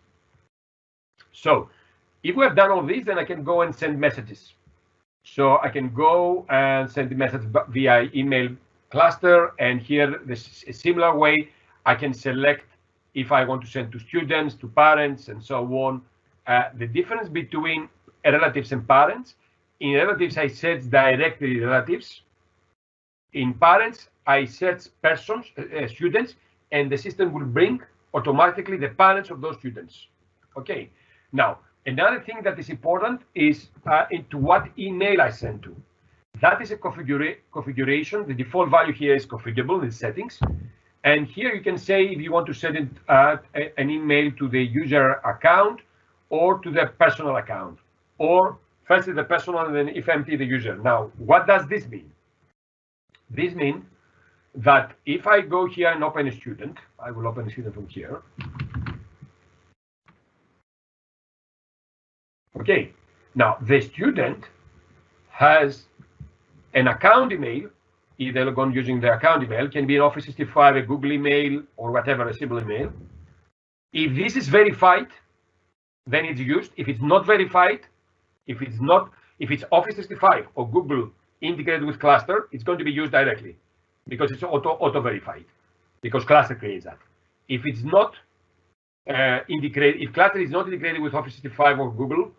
So if we have done all this, then I can go and send messages. So I can go and send the message via email cluster, and here this a similar way I can select if I want to send to students, to parents, and so on. The difference between relatives and parents: in relatives I search directly relatives. In parents I search persons, students, and the system will bring automatically the parents of those students. Okay. Now, another thing that is important is into what email I send to. That is a configuration. The default value here is configurable in the settings. And here you can say if you want to send it, an email to the user account or to the personal account, or firstly the personal and then if empty the user. Now, what does this mean? This means that if I go here and open a student, I will open a student from here. Okay, now the student has an account email, either log on using the account email, can be an Office 365, a Google email, or whatever, a simple email. If this is verified, then it's used. If it's not verified, if it's Office 365 or Google integrated with Classter, it's going to be used directly, because it's auto-verified, because Classter creates that. If it's not integrated, if Classter is not integrated with Office 365 or Google,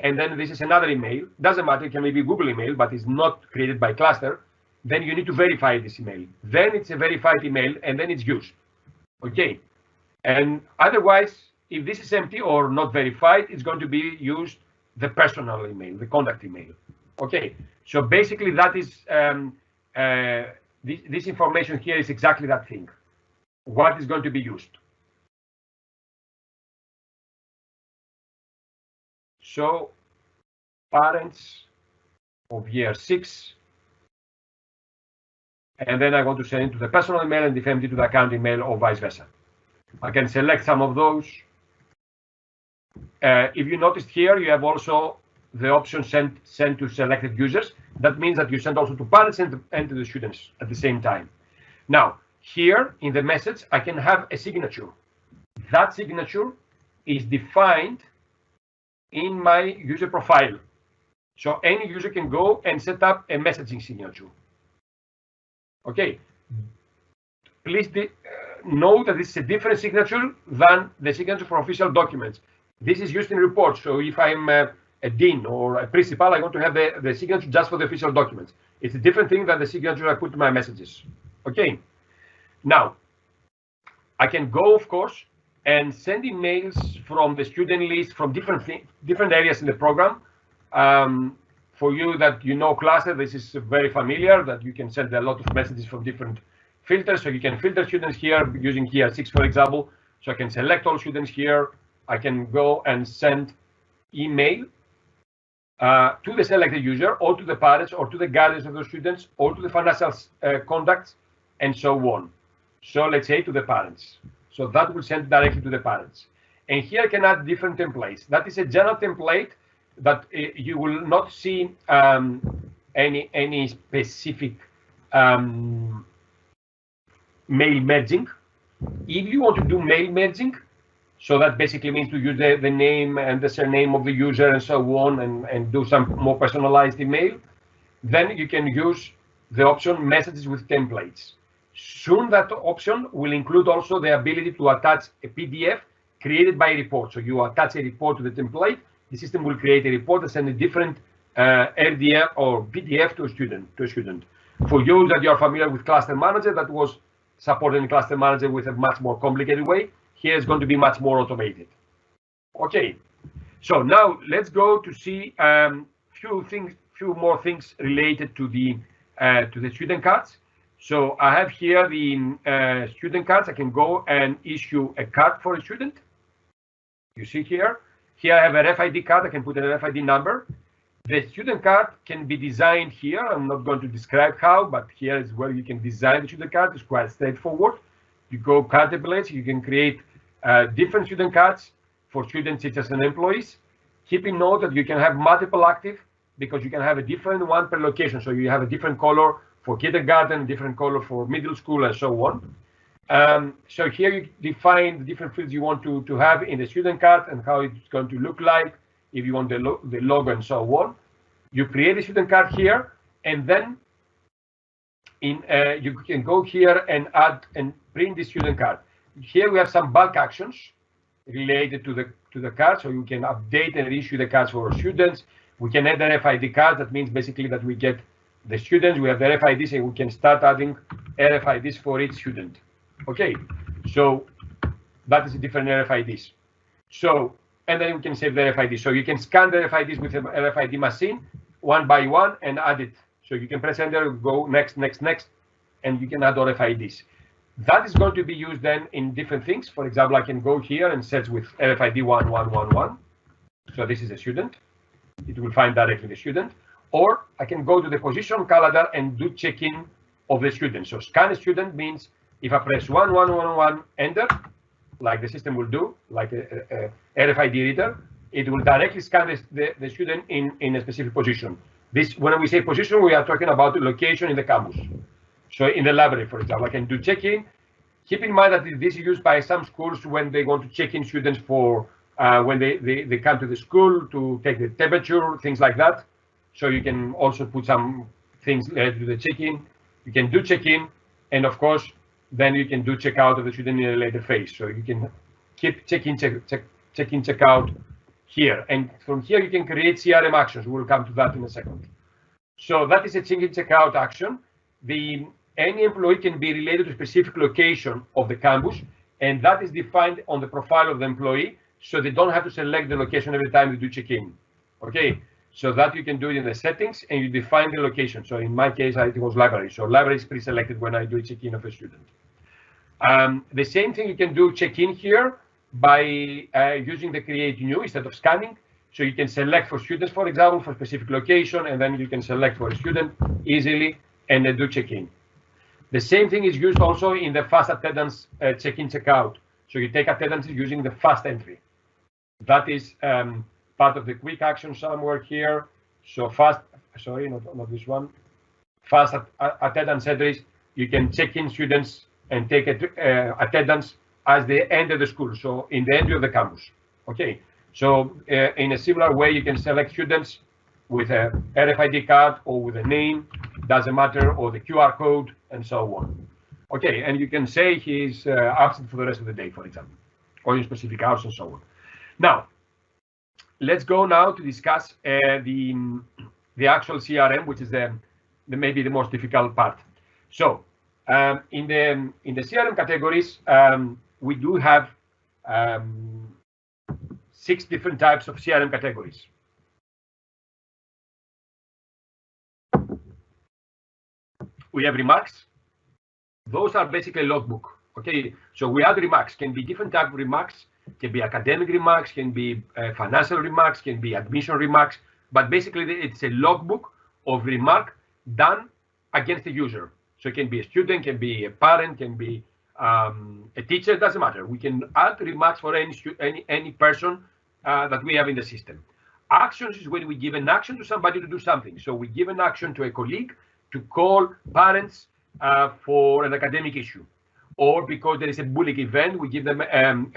and then this is another email, doesn't matter, it can maybe Google email, but it's not created by Classter, then you need to verify this email. Then it's a verified email, and then it's used. Okay, and otherwise, if this is empty or not verified, it's going to be used the personal email, the contact email. Okay, so basically that is this information here is exactly that thing. What is going to be used? So parents of year 6 and then I want to send it to the personal email and defend it to the account email or vice versa. I can select some of those. If you noticed here, you have also the option send to selected users. That means that you send also to parents and to the students at the same time. Now, here in the message, I can have a signature. That signature is defined in my user profile. So any user can go and set up a messaging signature. Okay. Please note that this is a different signature than the signature for official documents. This is used in reports. So if I'm a dean or a principal, I want to have the signature just for the official documents. It's a different thing than the signature I put in my messages. Okay. Now, I can go, of course, and send emails from the student list from different areas in the program. For you that you know Classter, this is very familiar, that you can send a lot of messages from different filters. So you can filter students here using here 6, for example. So I can select all students here. I can go and send email to the selected user, or to the parents, or to the guardians of the students, or to the financial contacts, and so on. So let's say to the parents. So that will send directly to the parents. And here I can add different templates. That is a general template that you will not see any specific mail merging. If you want to do mail merging, so that basically means to use the name and the surname of the user and so on, and do some more personalized email, then you can use the option messages with templates. Soon that option will include also the ability to attach a PDF created by a report. So you attach a report to the template, the system will create a report and send a different RDF or PDF to a student. For you that you are familiar with Classter Manager, that was supported in Classter Manager with a much more complicated way. Here is going to be much more automated. Okay, so now let's go to see few more things related to the student cards. So I have here the student cards. I can go and issue a card for a student. You see here. Here I have a RFID card. I can put an RFID number. The student card can be designed here. I'm not going to describe how, but here is where you can design the student card. It's quite straightforward. You go card templates. You can create different student cards for students, teachers, and employees. Keep in note that you can have multiple active, because you can have a different one per location. So you have a different color for kindergarten, different color for middle school, and so on. So here you define the different fields you want to have in the student card and how it's going to look like, if you want the logo and so on. You create a student card here, and then you can go here and add and print the student card. Here we have some bulk actions related to the card, so you can update and issue the cards for our students. We can add an RFID card. That means basically that we get the students, we have the RFIDs, and we can start adding RFIDs for each student. Okay, so that is a different RFIDs. So, and then we can save the RFID. So you can scan the RFIDs with an RFID machine one by one and add it. So you can press enter, go next, next, next, and you can add RFIDs. That is going to be used then in different things. For example, I can go here and search with RFID 1111. So this is a student. It will find directly the student. Or I can go to the position calendar and do check-in of the student. So scan a student means if I press 1111 enter, like the system will do, like a RFID reader, it will directly scan the student in a specific position. This, when we say position, we are talking about the location in the campus. So in the library, for example, I can do check-in. Keep in mind that this is used by some schools when they want to check in students for when they come to the school to take the temperature, things like that. So you can also put some things related to the check-in. You can do check-in, and of course, then you can do check-out of the student in a later phase. So you can keep check-in, check-out here. And from here, you can create CRM actions. We'll come to that in a second. So that is a check-in, check-out action. Any employee can be related to a specific location of the campus, and that is defined on the profile of the employee, so they don't have to select the location every time they do check-in. Okay, so that you can do it in the settings, and you define the location. So in my case, it was library. So library is pre-selected when I do check-in of a student. The same thing you can do check-in here by using the create new instead of scanning. So you can select for students, for example, for a specific location, and then you can select for a student easily and then do check-in. The same thing is used also in the fast attendance check-in, check-out. So you take attendance using the fast entry. That is part of the quick action somewhere here. So fast, sorry, not this one. Fast attendance entries, you can check in students and take attendance as they enter the school, so in the entry of the campus. Okay, so in a similar way, you can select students with a RFID card or with a name, doesn't matter, or the QR code, and so on. Okay, and you can say he's absent for the rest of the day, for example, or in specific hours and so on. Now, let's go now to discuss the actual CRM, which is maybe the most difficult part. So in the CRM categories, we do have 6 different types of CRM categories. We have remarks. Those are basically logbook. Okay, so we add remarks. Can be different type of remarks. Can be academic remarks. Can be financial remarks. Can be admission remarks. But basically, it's a logbook of remark done against the user. So it can be a student, can be a parent, can be a teacher. It doesn't matter. We can add remarks for any person that we have in the system. Actions is when we give an action to somebody to do something. So we give an action to a colleague to call parents for an academic issue, or because there is a bullying event, we give them an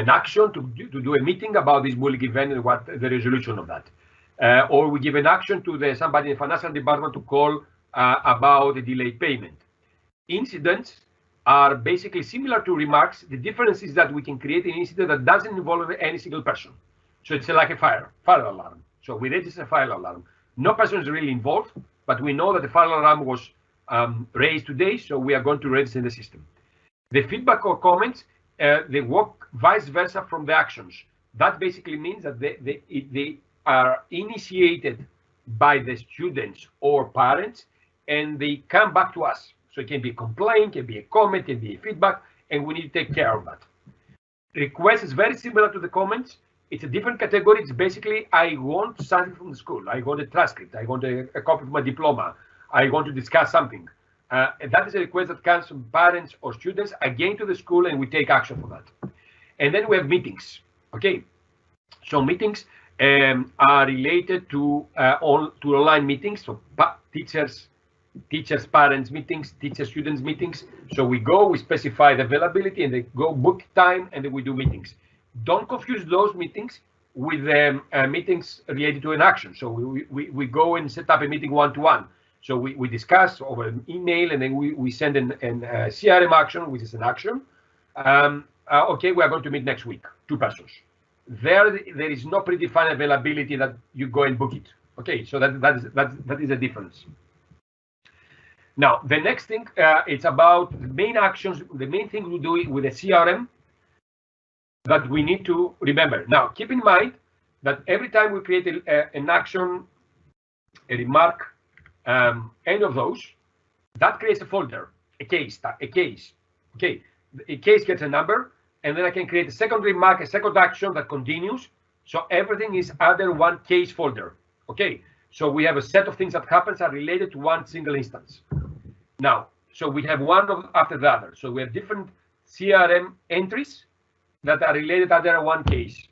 action to do a meeting about this bullying event and what the resolution of that. Or we give an action to somebody in the financial department to call about a delayed payment. Incidents are basically similar to remarks. The difference is that we can create an incident that doesn't involve any single person. So it's like a fire alarm. So we register a fire alarm. No person is really involved, but we know that the fire alarm was raised today, so we are going to register in the system. The feedback or comments, they work vice versa from the actions. That basically means that they are initiated by the students or parents, and they come back to us. So it can be a complaint, can be a comment, can be a feedback, and we need to take care of that. Request is very similar to the comments. It's a different category. It's basically, I want something from the school. I want a transcript. I want a copy of my diploma. I want to discuss something. And that is a request that comes from parents or students again to the school, and we take action for that. And then we have meetings. Okay, so meetings are related to online meetings. So teachers, parents meetings, students meetings. So we go, we specify the availability, and they go book time, and then we do meetings. Don't confuse those meetings with meetings related to an action. So we go and set up a meeting one-to-one. So we discuss over an email, and then we send an CRM action, which is an action. Okay, we are going to meet next week, 2 persons. There is no predefined availability that you go and book it. Okay, so that is a difference. Now, the next thing, it's about the main actions, the main thing we do with a CRM that we need to remember. Now, keep in mind that every time we create an action, a remark, any of those, that creates a folder, a case. Okay, a case gets a number, and then I can create a second remark, a second action that continues. So everything is under one case folder. Okay, so we have a set of things that happens are related to one single instance. Now, so we have one after the other. So we have different CRM entries that are related under one case.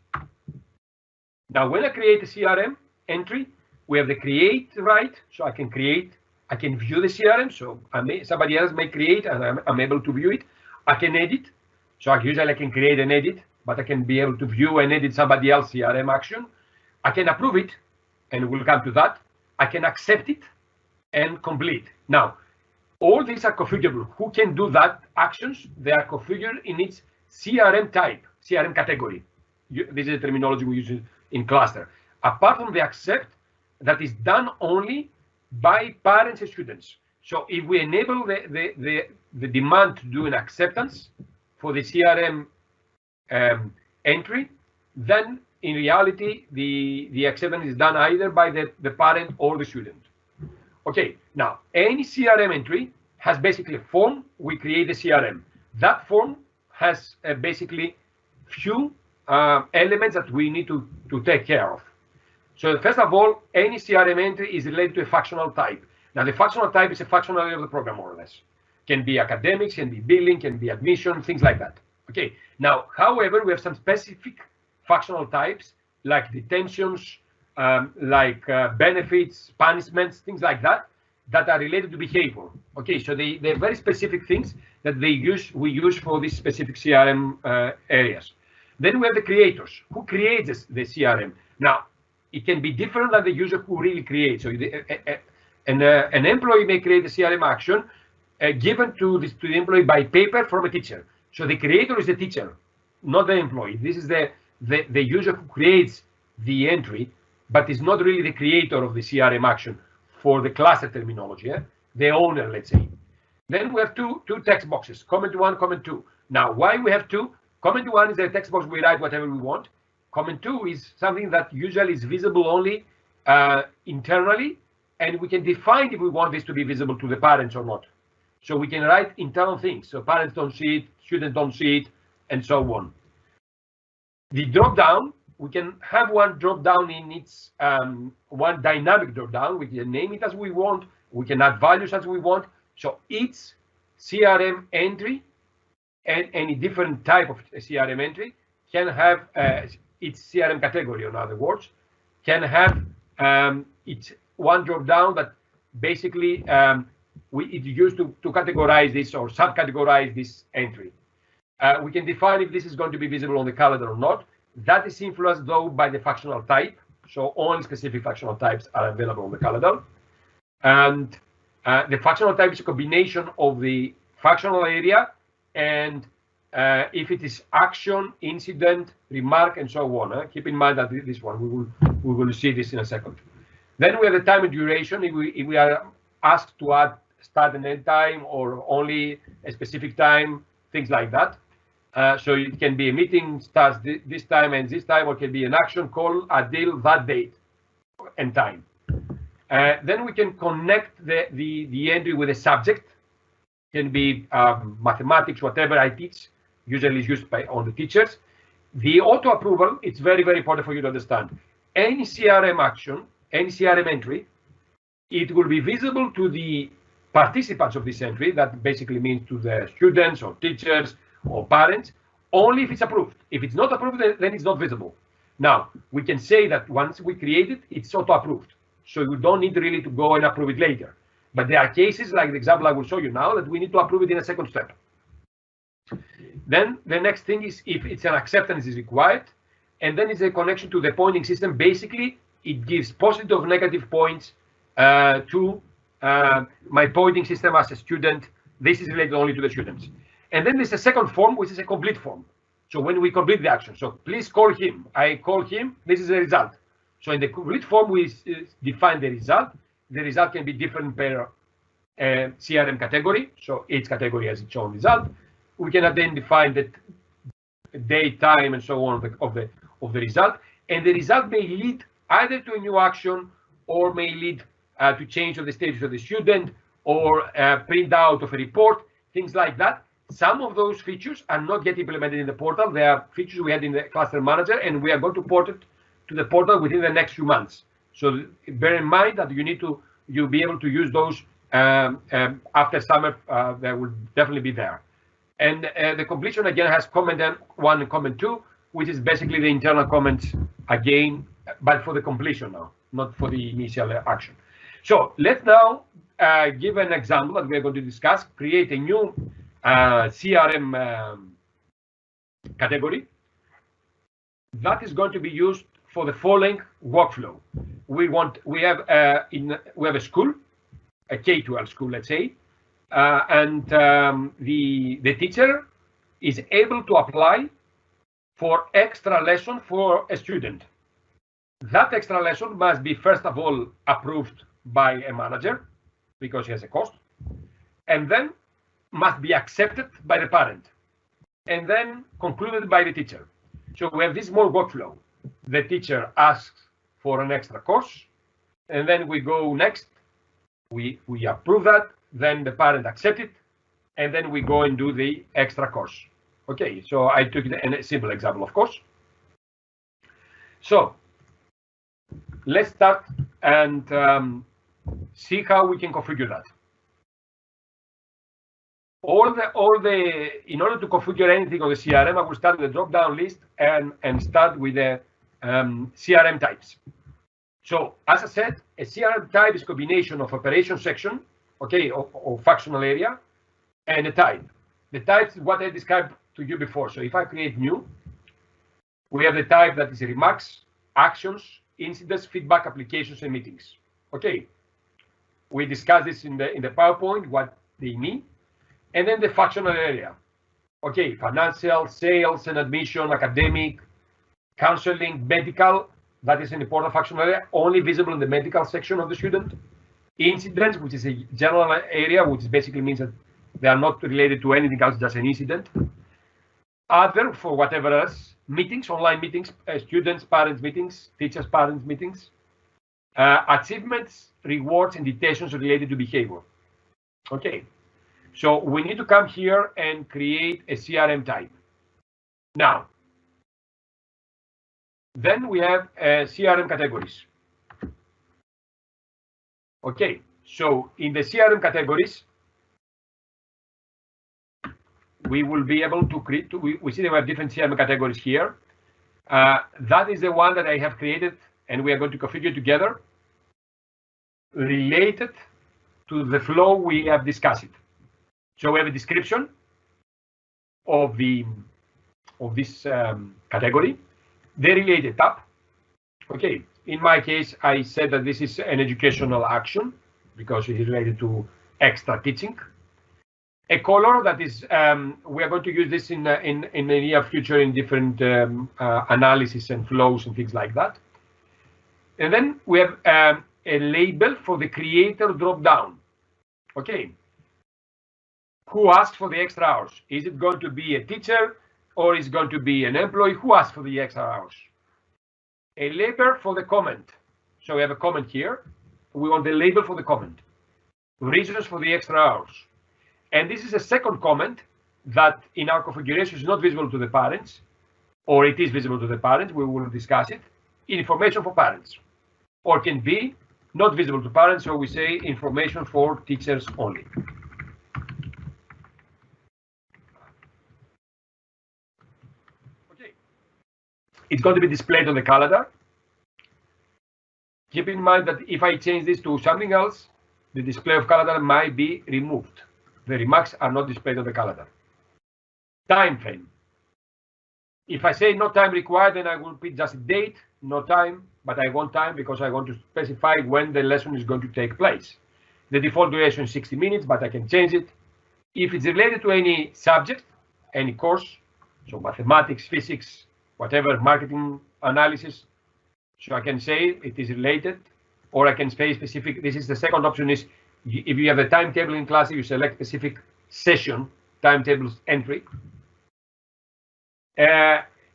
Now, when I create a CRM entry, we have the create right. So I can view the CRM. So somebody else may create, and I'm able to view it. I can edit. So usually I can create and edit, but I can be able to view and edit somebody else's CRM action. I can approve it, and we'll come to that. I can accept it and complete. Now, all these are configurable. Who can do that actions? They are configured in its CRM type, CRM category. This is the terminology we use in Classter. Apart from the accept, that is done only by parents and students. So if we enable the demand to do an acceptance for the CRM entry, then in reality, the acceptance is done either by the parent or the student. Okay, now any CRM entry has basically a form. We create a CRM. That form has basically few elements that we need to take care of. So first of all, any CRM entry is related to a functional type. Now, the functional type is a functional area of the program, more or less. Can be academics, can be billing, can be admission, things like that. Okay. Now, however, we have some specific functional types like detentions, like benefits, punishments, things like that, that are related to behavior. Okay, so they're very specific things that we use for these specific CRM areas. Then we have the creators. Who creates the CRM? Now, it can be different than the user who really creates. So an employee may create a CRM action given to the employee by paper from a teacher. So the creator is the teacher, not the employee. This is the user who creates the entry, but is not really the creator of the CRM action for the Classter terminology, the owner, let's say. Then we have two text boxes, comment 1, comment 2. Now, why we have two? Comment 1 is a text box, we write whatever we want. Comment 2 is something that usually is visible only internally, and we can define if we want this to be visible to the parents or not. So we can write internal things, so parents don't see it, students don't see it, and so on. The drop down, we can have one drop down in its one dynamic drop down. We can name it as we want. We can add values as we want. So each CRM entry and any different type of CRM entry can have its CRM category, in other words, can have its one drop down that basically it's used to categorize this or subcategorize this entry. We can define if this is going to be visible on the calendar or not. That is influenced, though, by the functional type. So only specific functional types are available on the calendar. And the functional type is a combination of the functional area and if it is action, incident, remark, and so on. Keep in mind that this one, we will see this in a second. Then we have the time and duration. If we are asked to add start and end time or only a specific time, things like that. So it can be a meeting starts this time and this time, or it can be an action call, a deal, that date and time. Then we can connect the entry with a subject. Can be mathematics, whatever I teach, usually is used on the teachers. The auto approval, it's very, very important for you to understand. Any CRM action, any CRM entry, it will be visible to the participants of this entry. That basically means to the students or teachers or parents, only if it's approved. If it's not approved, then it's not visible. Now, we can say that once we create it, it's auto-approved. So we don't need really to go and approve it later. But there are cases, like the example I will show you now, that we need to approve it in a second step. Then the next thing is if it's an acceptance is required, and then it's a connection to the pointing system. Basically, it gives positive or negative points to my pointing system as a student. This is related only to the students. And then there's a second form, which is a complete form. So when we complete the action, so please call him. I call him. This is the result. So in the complete form, we define the result. The result can be different per CRM category. So each category has its own result. We can then define the date, time, and so on of the result. And the result may lead either to a new action or may lead to change of the status of the student or print out of a report, things like that. Some of those features are not yet implemented in the portal. They are features we had in the Classter Manager, and we are going to port it to the portal within the next few months. So bear in mind that you'll be able to use those after summer. They will definitely be there. And the completion again has comment 1 and comment 2, which is basically the internal comments again, but for the completion now, not for the initial action. So let's now give an example that we are going to discuss. Create a new CRM category that is going to be used for the following workflow. We have a school, a K-12 school, let's say, and the teacher is able to apply for extra lesson for a student. That extra lesson must be first of all approved by a manager because he has a cost, and then must be accepted by the parent, and then concluded by the teacher. So we have this small workflow. The teacher asks for an extra course, and then we go next. We approve that, then the parent accepts it, and then we go and do the extra course. Okay, so I took a simple example, of course. So let's start and see how we can configure that. In order to configure anything on the CRM, I will start with the drop-down list and start with the CRM types. So as I said, a CRM type is a combination of operation section, okay, or functional area, and a type. The type is what I described to you before. So if I create new, we have the type that is remarks, actions, incidents, feedback, applications, and meetings. Okay, we discussed this in the PowerPoint, what they mean, and then the functional area. Okay, financial, sales and admission, academic, counseling, medical. That is an important functional area, only visible in the medical section of the student. Incidents, which is a general area, which basically means that they are not related to anything else, just an incident. Other, for whatever else. Meetings, online meetings, students, parents meetings, teachers, parents meetings. Achievements, rewards, invitations related to behavior. Okay, so we need to come here and create a CRM type. Now, then we have CRM categories. Okay, so in the CRM categories, we will be able to create, we see there are different CRM categories here. That is the one that I have created, and we are going to configure together, related to the flow we have discussed. So we have a description of this category, the related tab. Okay, in my case, I said that this is an educational action because it is related to extra teaching. A color that is, we are going to use this in the near future in different analysis and flows and things like that. And then we have a label for the creator drop-down. Okay, who asked for the extra hours? Is it going to be a teacher or is it going to be an employee? Who asked for the extra hours? A label for the comment. So we have a comment here. We want the label for the comment. Reasons for the extra hours. And this is a second comment that in our configuration is not visible to the parents, or it is visible to the parents. We will discuss it. Information for parents, or can be not visible to parents, so we say information for teachers only. Okay, it's going to be displayed on the calendar. Keep in mind that if I change this to something else, the display of calendar might be removed. The remarks are not displayed on the calendar. Time frame. If I say no time required, then I will put just a date, no time, but I want time because I want to specify when the lesson is going to take place. The default duration is 60 minutes, but I can change it. If it's related to any subject, any course, so mathematics, physics, whatever, marketing analysis, so I can say it is related, or I can say specific. This is the second option is, if you have a timetable in class, you select specific session, timetables entry.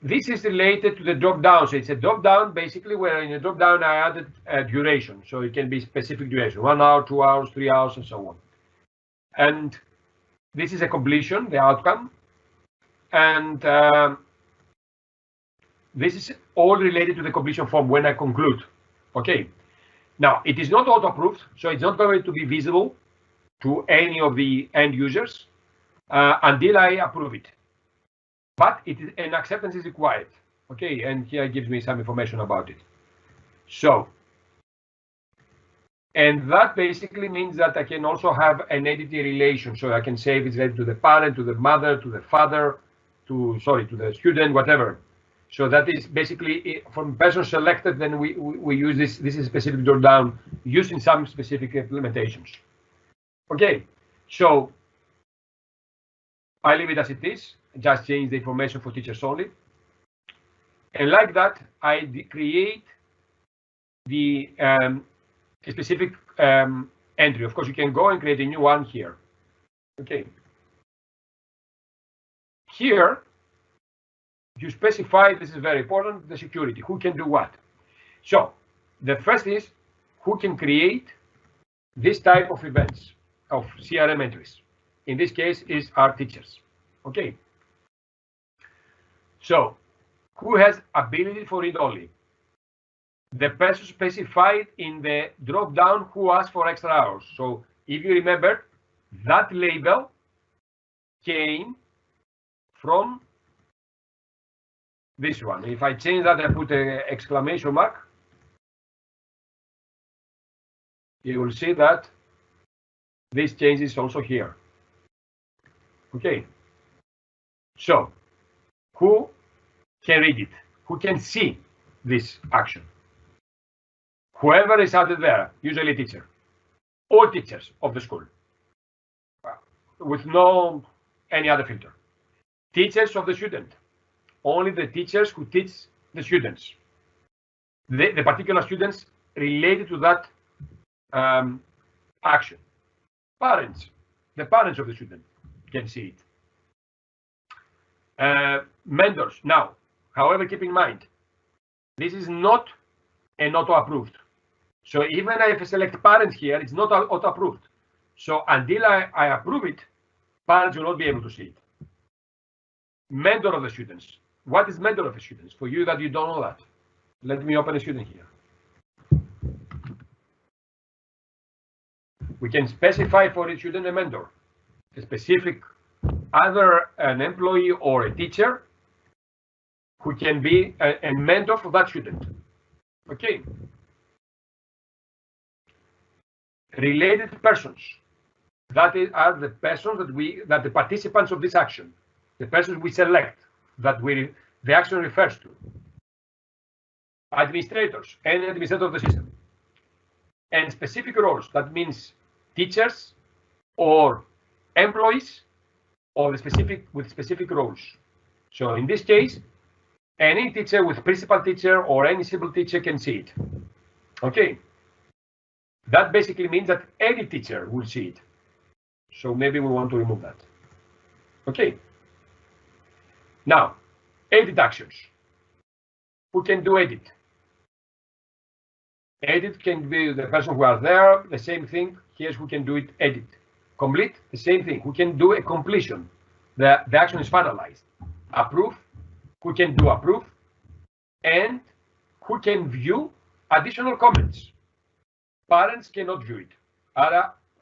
This is related to the drop down. So it's a drop down, basically, where in a drop down I added a duration. So it can be specific duration, 1 hour, 2 hours, 3 hours, and so on. And this is a completion, the outcome. And this is all related to the completion form when I conclude. Okay. Now, it is not auto-approved, so it's not going to be visible to any of the end users until I approve it. But an acceptance is required. Okay, and here it gives me some information about it. So, and that basically means that I can also have an entity relation. So I can say if it's related to the parent, to the mother, to the father, to the student, whatever. So that is basically from person selected, then we use this. This is specific drop down used in some specific implementations. Okay, so I leave it as it is, just change the information for teachers only. And like that, I create the specific entry. Of course, you can go and create a new one here. Okay. Here, you specify, this is very important, the security, who can do what. So the first is who can create this type of events of CRM entries. In this case is our teachers. Okay. So who has ability for read only? the person specified in the drop down who asked for extra hours. So if you remember, that label came from this one. If I change that and put an exclamation mark, you will see that this changes also here. Okay. So who can read it? Who can see this action? Whoever is out there, usually a teacher, all teachers of the school, with no any other filter. Teachers of the student, only the teachers who teach the students, the particular students related to that action. Parents, the parents of the student can see it. Mentors. Now, however, keep in mind, this is not an auto-approved. So even if I select parent here, it's not auto-approved. So until I approve it, parents will not be able to see it. Mentor of the students. What is mentor of the students? For you that you don't know that, let me open a student here. We can specify for each student a mentor, a specific either an employee or a teacher who can be a mentor for that student. Okay. Related persons. That are the persons that the participants of this action, the persons we select that the action refers to. Administrators, any administrator of the system. And specific roles, that means teachers or employees or with specific roles. So in this case, any teacher with principal teacher or any simple teacher can see it. Okay. That basically means that any teacher will see it. So maybe we want to remove that. Okay. Now, edit actions. Who can do edit? Edit can be the person who are there, the same thing. Here's who can do it, edit. Complete, the same thing. Who can do a completion? The action is finalized. Approve, who can do approve, and who can view additional comments. Parents cannot view it.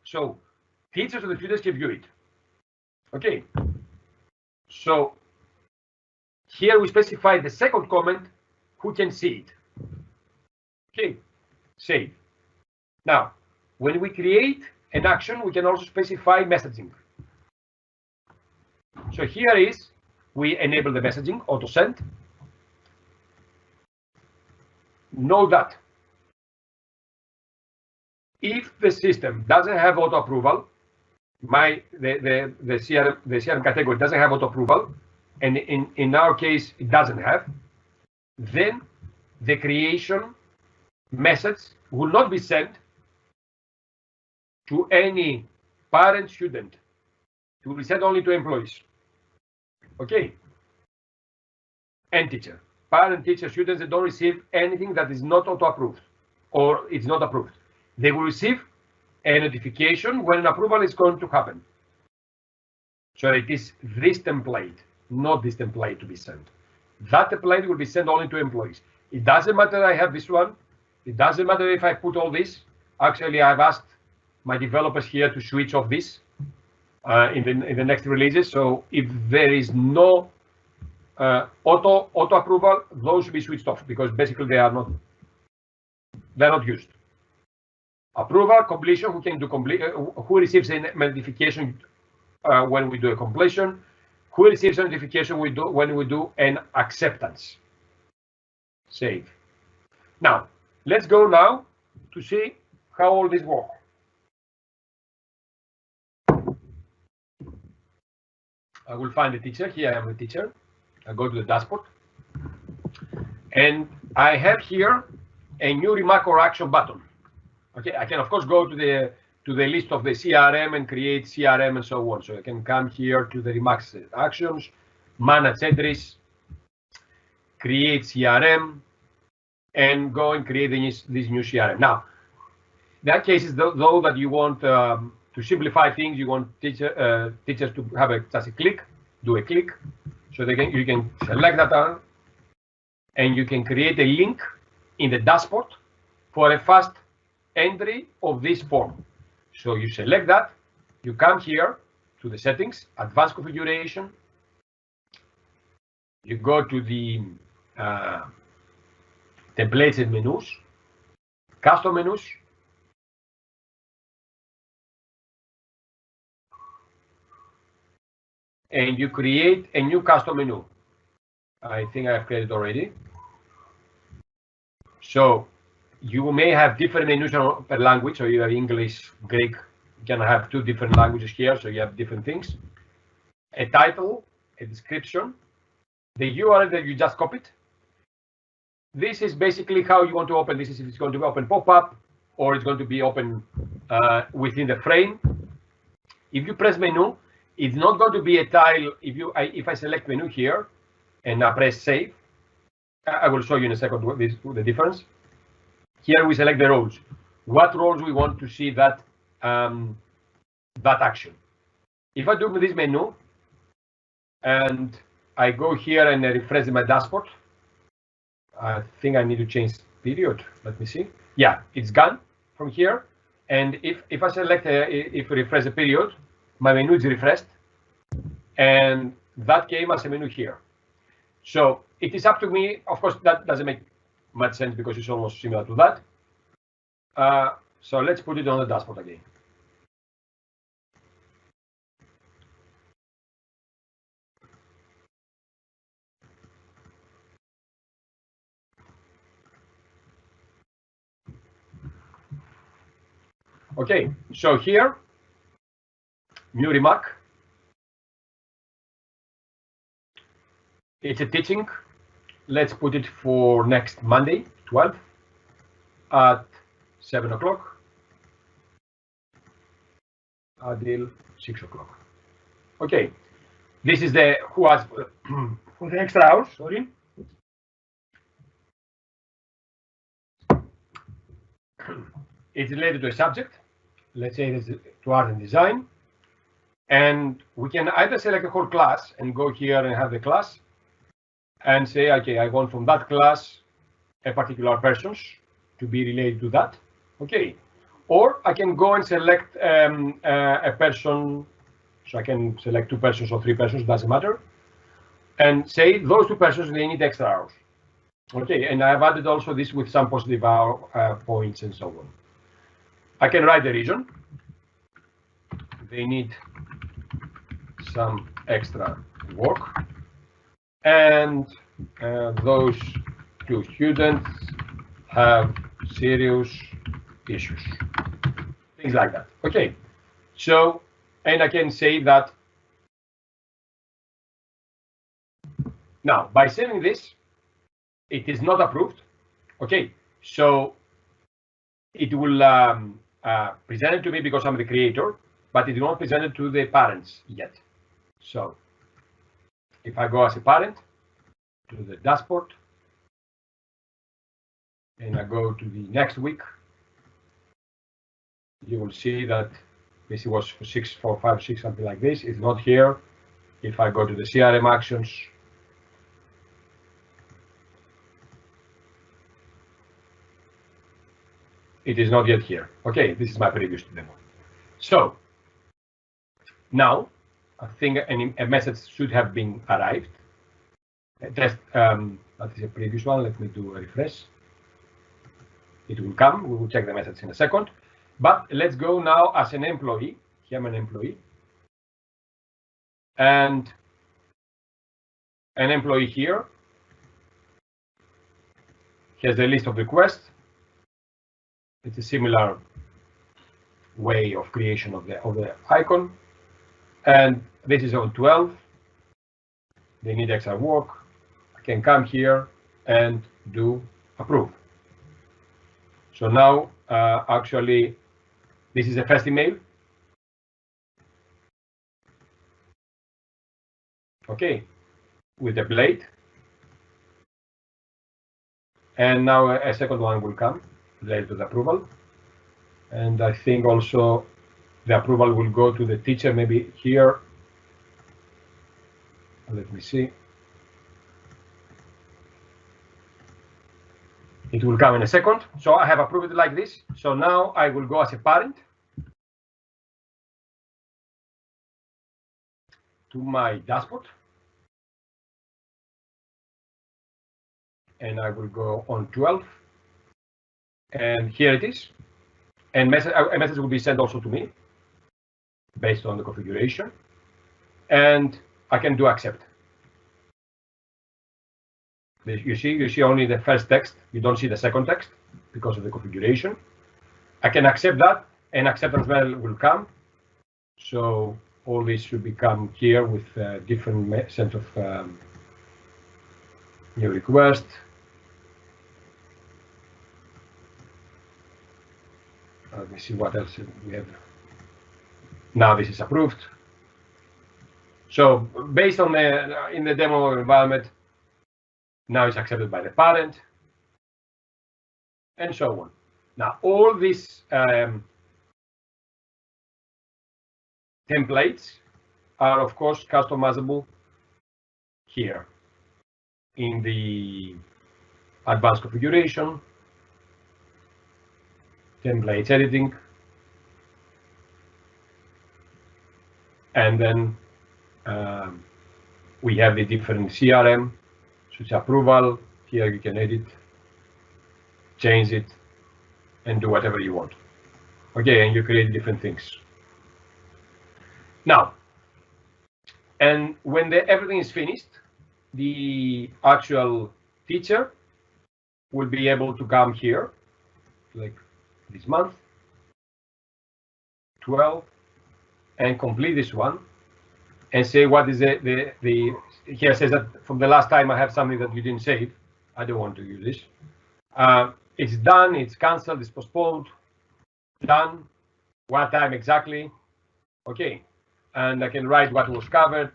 So teachers of the students can view it. Okay. So here we specify the second comment, who can see it. Okay. Save. Now, when we create an action, we can also specify messaging. So here is, we enable the messaging, auto send. Know that if the system doesn't have auto approval, the CRM category doesn't have auto approval, and in our case it doesn't have, then the creation message will not be sent to any parent student. It will be sent only to employees. Okay. And teacher. Parent, teacher, students that don't receive anything that is not auto approved or it's not approved. They will receive a notification when an approval is going to happen. So it is this template, not this template to be sent. That template will be sent only to employees. It doesn't matter I have this one. It doesn't matter if I put all this. Actually, I've asked my developers here to switch off this in the next releases. So if there is no auto approval, those should be switched off because basically they're not used. Approval, completion, who can do who receives a notification when we do a completion, who receives a notification when we do an acceptance. Save. Now, let's go now to see how all this works. I will find the teacher. Here I am the teacher. I go to the dashboard. And I have here a new remark or action button. Okay, I can of course go to the list of the CRM and create CRM and so on. So I can come here to the remarks actions, manage entries, create CRM, and go and create this new CRM. Now, in that case, though that you want to simplify things, you want teachers to have just a click, do a click, so you can select that and you can create a link in the dashboard for a fast entry of this form. So you select that, you come here to the settings, advanced configuration, you go to the templates and menus, custom menus, and you create a new custom menu. I think I've created already. So you may have different menus per language. So you have English, Greek. You can have 2 different languages here. So you have different things. A title, a description, the URL that you just copied. This is basically how you want to open this. If it's going to be open pop-up or it's going to be open within the frame. If you press menu, it's not going to be a tile. If I select menu here and I press save, I will show you in a second the difference. Here we select the roles. What roles we want to see that that action. If I do this menu and I go here and I refresh my dashboard, I think I need to change period. Let me see. Yeah, it's gone from here. And if I select if I refresh the period, my menu is refreshed, and that came as a menu here. So it is up to me. Of course, that doesn't make much sense because it's almost similar to that. So let's put it on the dashboard again. Okay, so here, new remark. It's a teaching. Let's put it for next Monday, 12th at 7 o'clock until 6 o'clock. Okay, this is the who asked for the extra hours. Sorry. It's related to a subject. Let's say it's to art and design. And we can either select a whole class and go here and have the class and say, okay, I want from that class a particular persons to be related to that. Okay. Or I can go and select a person. So I can select 2 persons or 3 persons, doesn't matter. And say those 2 persons, they need extra hours. Okay. And I've added also this with some positive hour points and so on. I can write the reason. They need some extra work. And those 2 students have serious issues. Things like that. Okay. So, and I can say that now by saving this, it is not approved. Okay. So it will present it to me because I'm the creator, but it will not present it to the parents yet. So if I go as a parent to the dashboard and I go to the next week, you will see that this was for 6, 4, 5, 6, something like this. It's not here. If I go to the CRM actions, it is not yet here. Okay, this is my previous demo. So now I think a message should have been arrived. That is a previous one. Let me do a refresh. It will come. We will check the message in a second. But let's go now as an employee. Here I'm an employee. And an employee here. Here's the list of requests. It's a similar way of creation of the icon. And this is on 12. They need extra work. I can come here and do approve. So now, actually, this is the first email. Okay, with the blade. And now a second one will come related to the approval. And I think also the approval will go to the teacher, maybe here. Let me see. It will come in a second. So I have approved it like this. So now I will go as a parent to my dashboard. And I will go on 12. And here it is. And a message will be sent also to me based on the configuration. And I can do accept. You see only the first text. You don't see the second text because of the configuration. I can accept that, and acceptance mail will come. So all this should become here with different set of new request. Let me see what else we have. Now this is approved. So based on in the demo environment, now it's accepted by the parent, and so on. Now all these templates are of course customizable here in the advanced configuration, templates editing, and then we have the different CRM, such approval. Here you can edit, change it, and do whatever you want. Okay, and you create different things. Now, and when everything is finished, the actual teacher will be able to come here, like this month, 12, and complete this one, and say what is the here says that from the last time I have something that you didn't save. I don't want to use this. It's done, it's cancelled, it's postponed, done, what time exactly, okay. And I can write what was covered,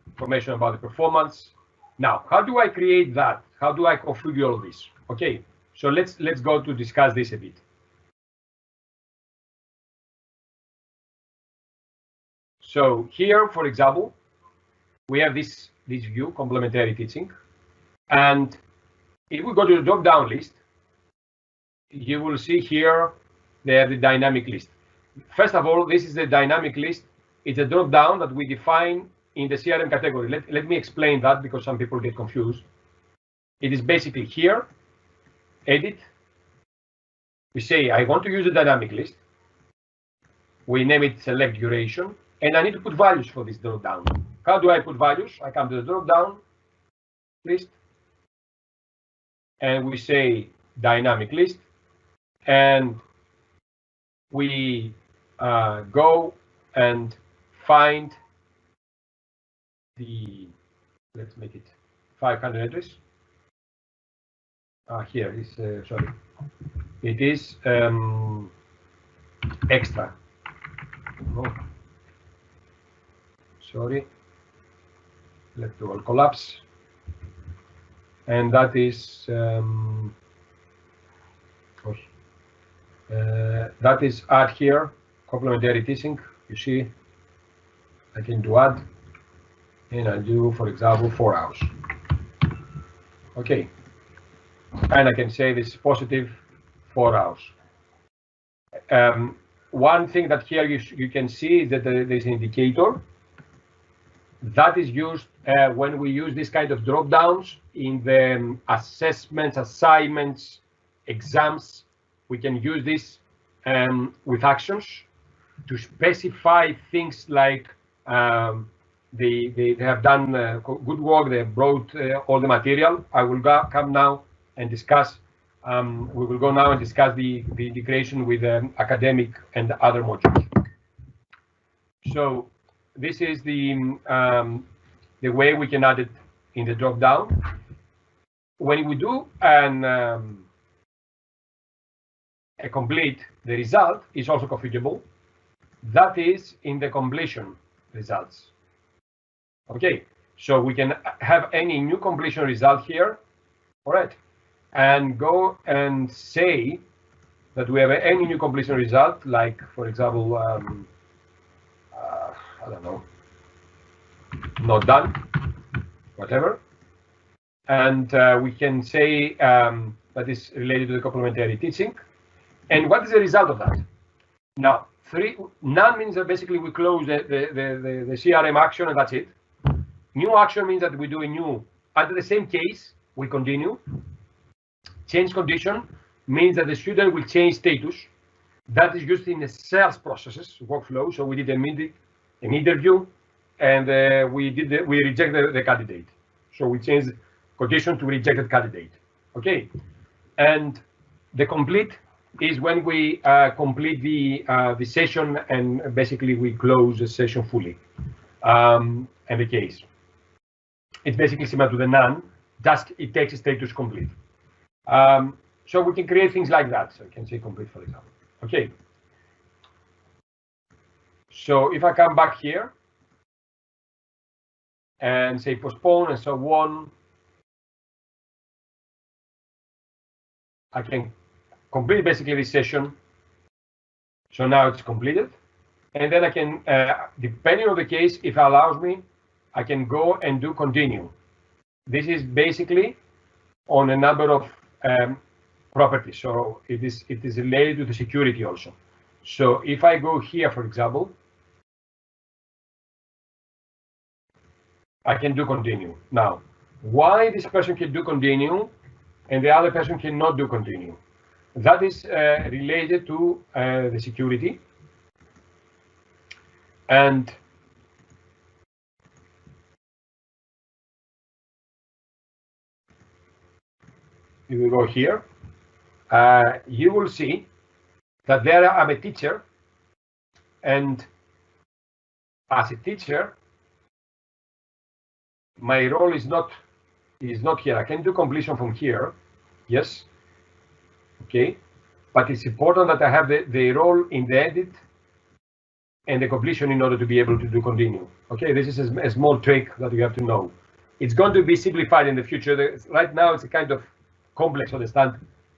information about the performance. Now, how do I create that? How do I configure all this? Okay, so let's go to discuss this a bit. So here, for example, we have this view, complementary teaching. And if we go to the drop-down list, you will see here they have the dynamic list. First of all, this is the dynamic list. It's a drop-down that we define in the CRM category. Let me explain that because some people get confused. It is basically here, edit. We say, I want to use a dynamic list. We name it select duration. And I need to put values for this drop-down. How do I put values? I come to the drop-down list. And we say dynamic list. And we go and find the, let's make it 500 entries. Here is, sorry, it is extra. Oh. Sorry, let the all collapse. And that is add here, complementary teaching. You see, I can do add, and I do, for example, 4 hours. Okay, and I can say this is positive 4 hours. One thing that here you can see is that there's an indicator that is used when we use this kind of drop downs in the assessments, assignments, exams. We can use this with actions to specify things like they have done good work, they have brought all the material. I will come now and discuss. We will go now and discuss the integration with academic and other modules. So this is the way we can add it in the drop down. When we do a complete, the result is also configurable. That is in the completion results. Okay, so we can have any new completion result here, all right, and go and say that we have any new completion result, like, for example, I don't know, not done, whatever. And we can say that is related to the complementary teaching. And what is the result of that? Now, none means that basically we close the CRM action and that's it. New action means that we do a new, under the same case, we continue. Change condition means that the student will change status. That is used in the sales processes workflow. So we did an interview, and we rejected the candidate. So we changed condition to rejected candidate. Okay, and the complete is when we complete the session and basically we close the session fully. And the case, it's basically similar to the none, just it takes a status complete. So we can create things like that. So I can say complete, for example. Okay. So if I come back here and say postpone and so on, I can complete basically this session. So now it's completed. And then I can, depending on the case, if it allows me, I can go and do continue. This is basically on a number of properties. So it is related to the security also. So if I go here, for example, I can do continue. Now, why this person can do continue and the other person cannot do continue? That is related to the security. And if we go here, you will see that there I'm a teacher, and as a teacher, my role is not here. I can do completion from here, yes, okay, but it's important that I have the role in the edit and the completion in order to be able to do continue. Okay, this is a small trick that you have to know. It's going to be simplified in the future. Right now, it's a kind of complex to understand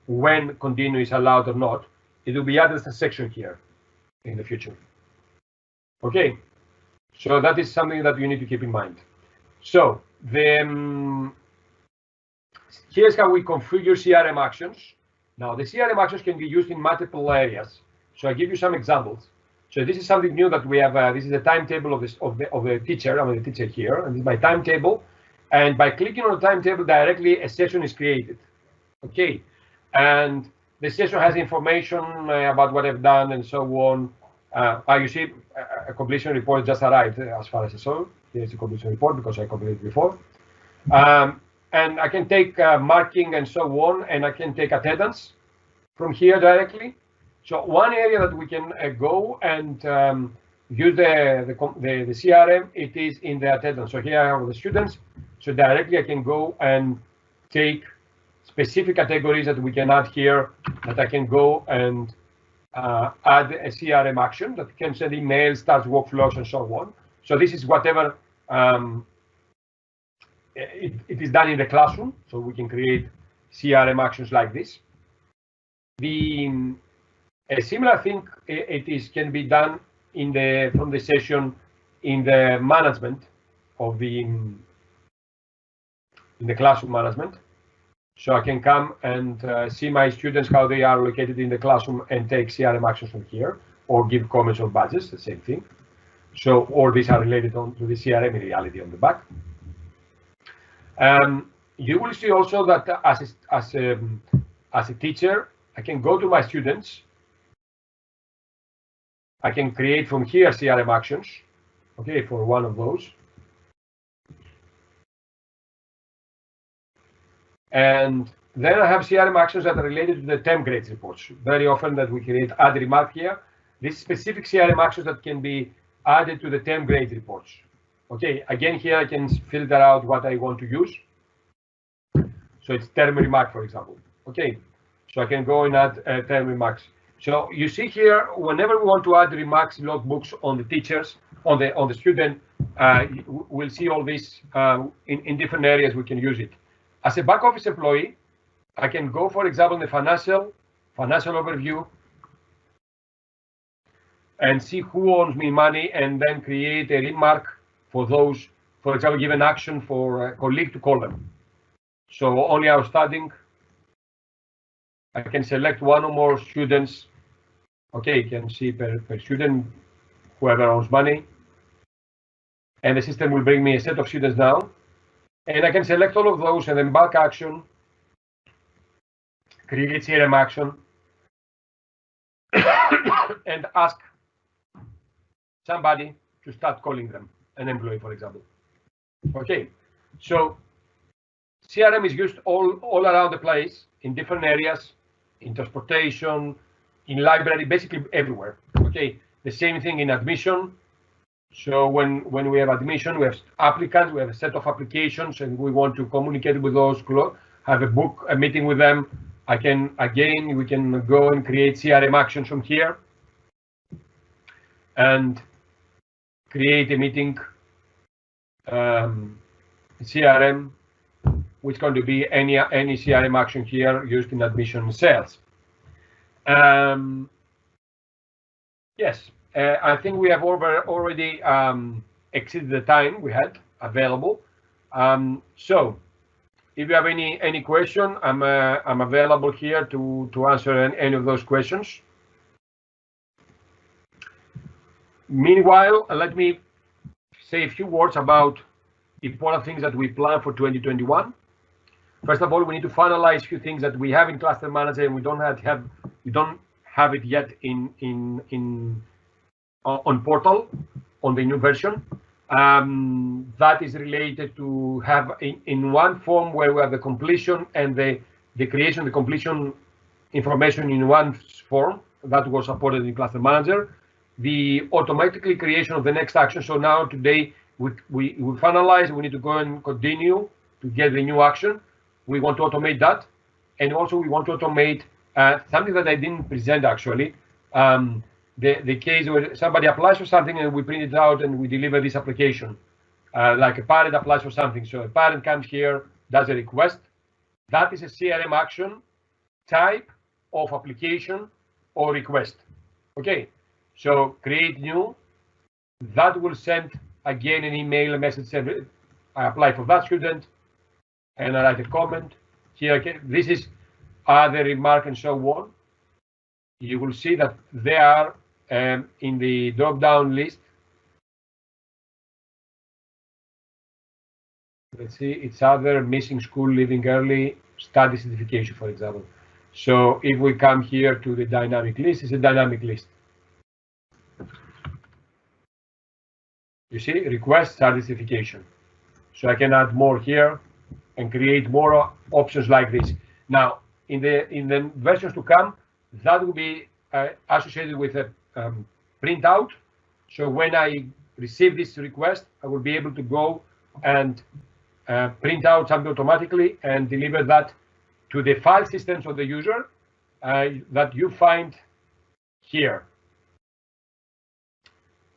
when continue is allowed or not. It will be added as a section here in the future. Okay, so that is something that you need to keep in mind. So here's how we configure CRM actions. Now the CRM actions can be used in multiple areas. So I give you some examples. So this is something new that we have. This is the timetable of the teacher. I'm the teacher here, and this is my timetable. And by clicking on the timetable directly, a session is created. Okay, and the session has information about what I've done and so on. You see, a completion report just arrived as far as I saw. Here's the completion report because I completed before. And I can take marking and so on, and I can take attendance from here directly. So one area that we can go and use the CRM, it is in the attendance. So here I have the students. So directly I can go and take specific categories that we can add here, that I can go and add a CRM action that can send emails, start workflows, and so on. So this is whatever it is done in the classroom. So we can create CRM actions like this. A similar thing can be done from the session in the management of in the classroom management. So I can come and see my students, how they are located in the classroom, and take CRM actions from here, or give comments or badges, the same thing. So all these are related to the CRM in reality on the back. You will see also that as a teacher, I can go to my students. I can create from here CRM actions, okay, for one of those. And then I have CRM actions that are related to the term grades reports. Very often that we create add remark here. This specific CRM actions that can be added to the term grades reports. Okay, again, here I can filter out what I want to use. So it's term remark, for example. Okay, so I can go and add term remarks. So you see here, whenever we want to add remarks, logbooks on the teachers, on the student, we'll see all this in different areas we can use it. As a back office employee, I can go, for example, in the financial overview and see who owes me money, and then create a remark for those, for example, give an action for a colleague to call them. So only outstanding I can select one or more students. Okay, you can see per student, whoever owns money. And the system will bring me a set of students now. And I can select all of those and then bulk action, create CRM action, and ask somebody to start calling them, an employee, for example. Okay, so CRM is used all around the place, in different areas, in transportation, in library, basically everywhere. Okay, the same thing in admission. So when we have admission, we have applicants, we have a set of applications, and we want to communicate with those, have a meeting with them. We can go and create CRM actions from here and create a meeting CRM, which is going to be any CRM action here used in admission sales. Yes, I think we have already exceeded the time we had available. So if you have any question, I'm available here to answer any of those questions. Meanwhile, let me say a few words about important things that we plan for 2021. First of all, we need to finalize a few things that we have in Cluster Manager and we don't have it yet on Portal, on the new version. That is related to have in one form where we have the completion and the creation, the completion information in one form that was supported in Cluster Manager. The automatically creation of the next action. So now today we finalize. We need to go and continue to get the new action. We want to automate that, and also we want to automate something that I didn't present actually. The case where somebody applies for something and we print it out and we deliver this application, like a parent applies for something. So a parent comes here, does a request. That is a CRM action type of application or request. Okay, so create new. That will send again an email, a message saying I apply for that student, and I write a comment here. Okay, this is other remark and so on. You will see that they are in the drop-down list. Let's see, it's other missing school, leaving early, study certification, for example. So if we come here to the dynamic list, it's a dynamic list. You see, request study certification. So I can add more here and create more options like this. Now, in the versions to come, that will be associated with a printout. So when I receive this request, I will be able to go and print out something automatically and deliver that to the file systems of the user that you find here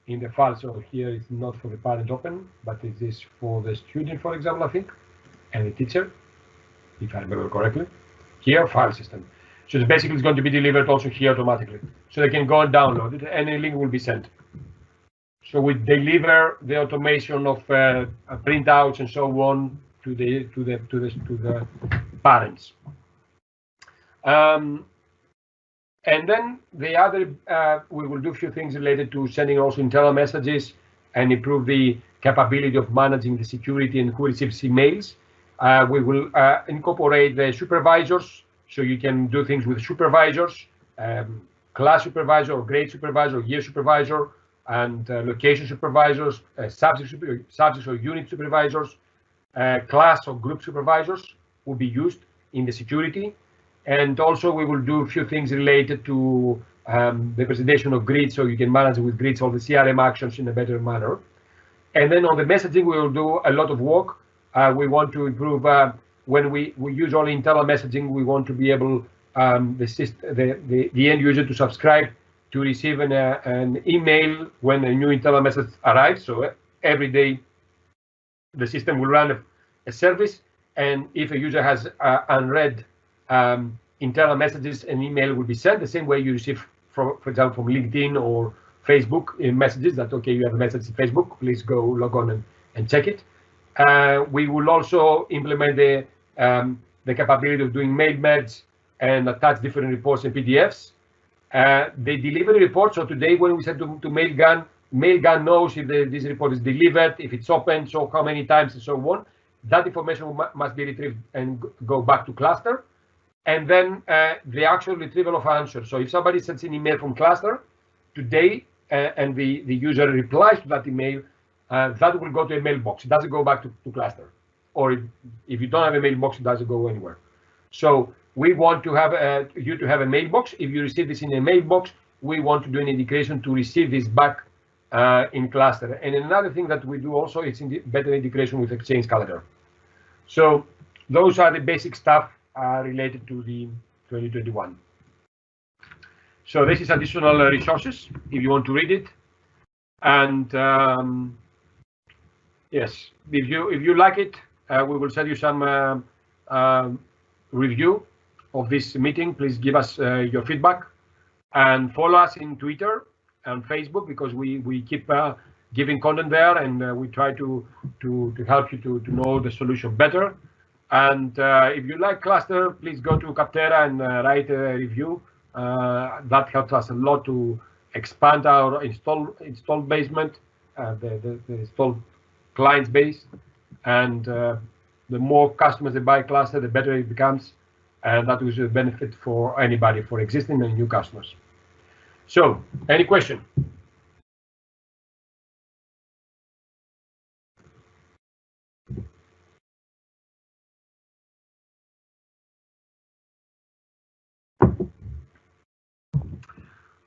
in the file. So here it's not for the parent open, but it is for the student, for example, I think, and the teacher, if I remember correctly. Here, file system. So basically it's going to be delivered also here automatically. So they can go and download it and a link will be sent. So we deliver the automation of printouts and so on to the parents. And then the other, we will do a few things related to sending also internal messages and improve the capability of managing the security and who receives emails. We will incorporate the supervisors, so you can do things with supervisors, class supervisor or grade supervisor, or year supervisor, and location supervisors, subjects or unit supervisors, class or group supervisors will be used in the security. And also we will do a few things related to the presentation of grids, so you can manage with grids all the CRM actions in a better manner. And then on the messaging, we will do a lot of work. We want to improve when we use only internal messaging. We want to be able the end user to subscribe to receive an email when a new internal message arrives. So every day the system will run a service, and if a user has unread internal messages, an email will be sent the same way you receive, for example, from LinkedIn or Facebook in messages that, okay, you have a message in Facebook, please go log on and check it. We will also implement the capability of doing mail merge and attach different reports and PDFs. The delivery report, so today when we said to Mailgun knows if this report is delivered, if it's open, so how many times and so on. That information must be retrieved and go back to Classter. And then the actual retrieval of answers. So if somebody sends an email from Classter today and the user replies to that email, that will go to a mailbox. It doesn't go back to Classter. Or if you don't have a mailbox, it doesn't go anywhere. So we want to have you to have a mailbox. If you receive this in a mailbox, we want to do an integration to receive this back in Classter. And another thing that we do also is better integration with Exchange Calendar. So those are the basic stuff related to the 2021. So this is additional resources if you want to read it. And yes, if you like it, we will send you some review of this meeting. Please give us your feedback and follow us in Twitter and Facebook, because we keep giving content there, and we try to help you to know the solution better. And if you like Classter, please go to Capterra and write a review. That helps us a lot to expand our install basement, the installed clients base, and the more customers they buy Classter, the better it becomes, and that is a benefit for anybody, for existing and new customers. So, any question?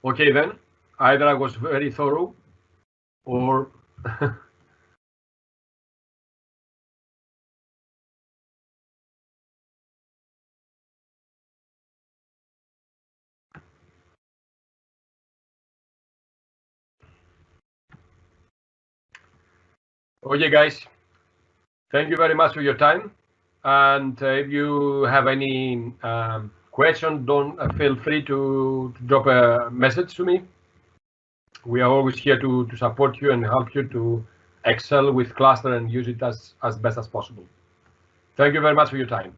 Okay, then either I was very thorough or okay, guys, thank you very much for your time. And if you have any question, don't feel free to drop a message to me. We are always here to support you and help you to excel with Classter and use it as best as possible. Thank you very much for your time.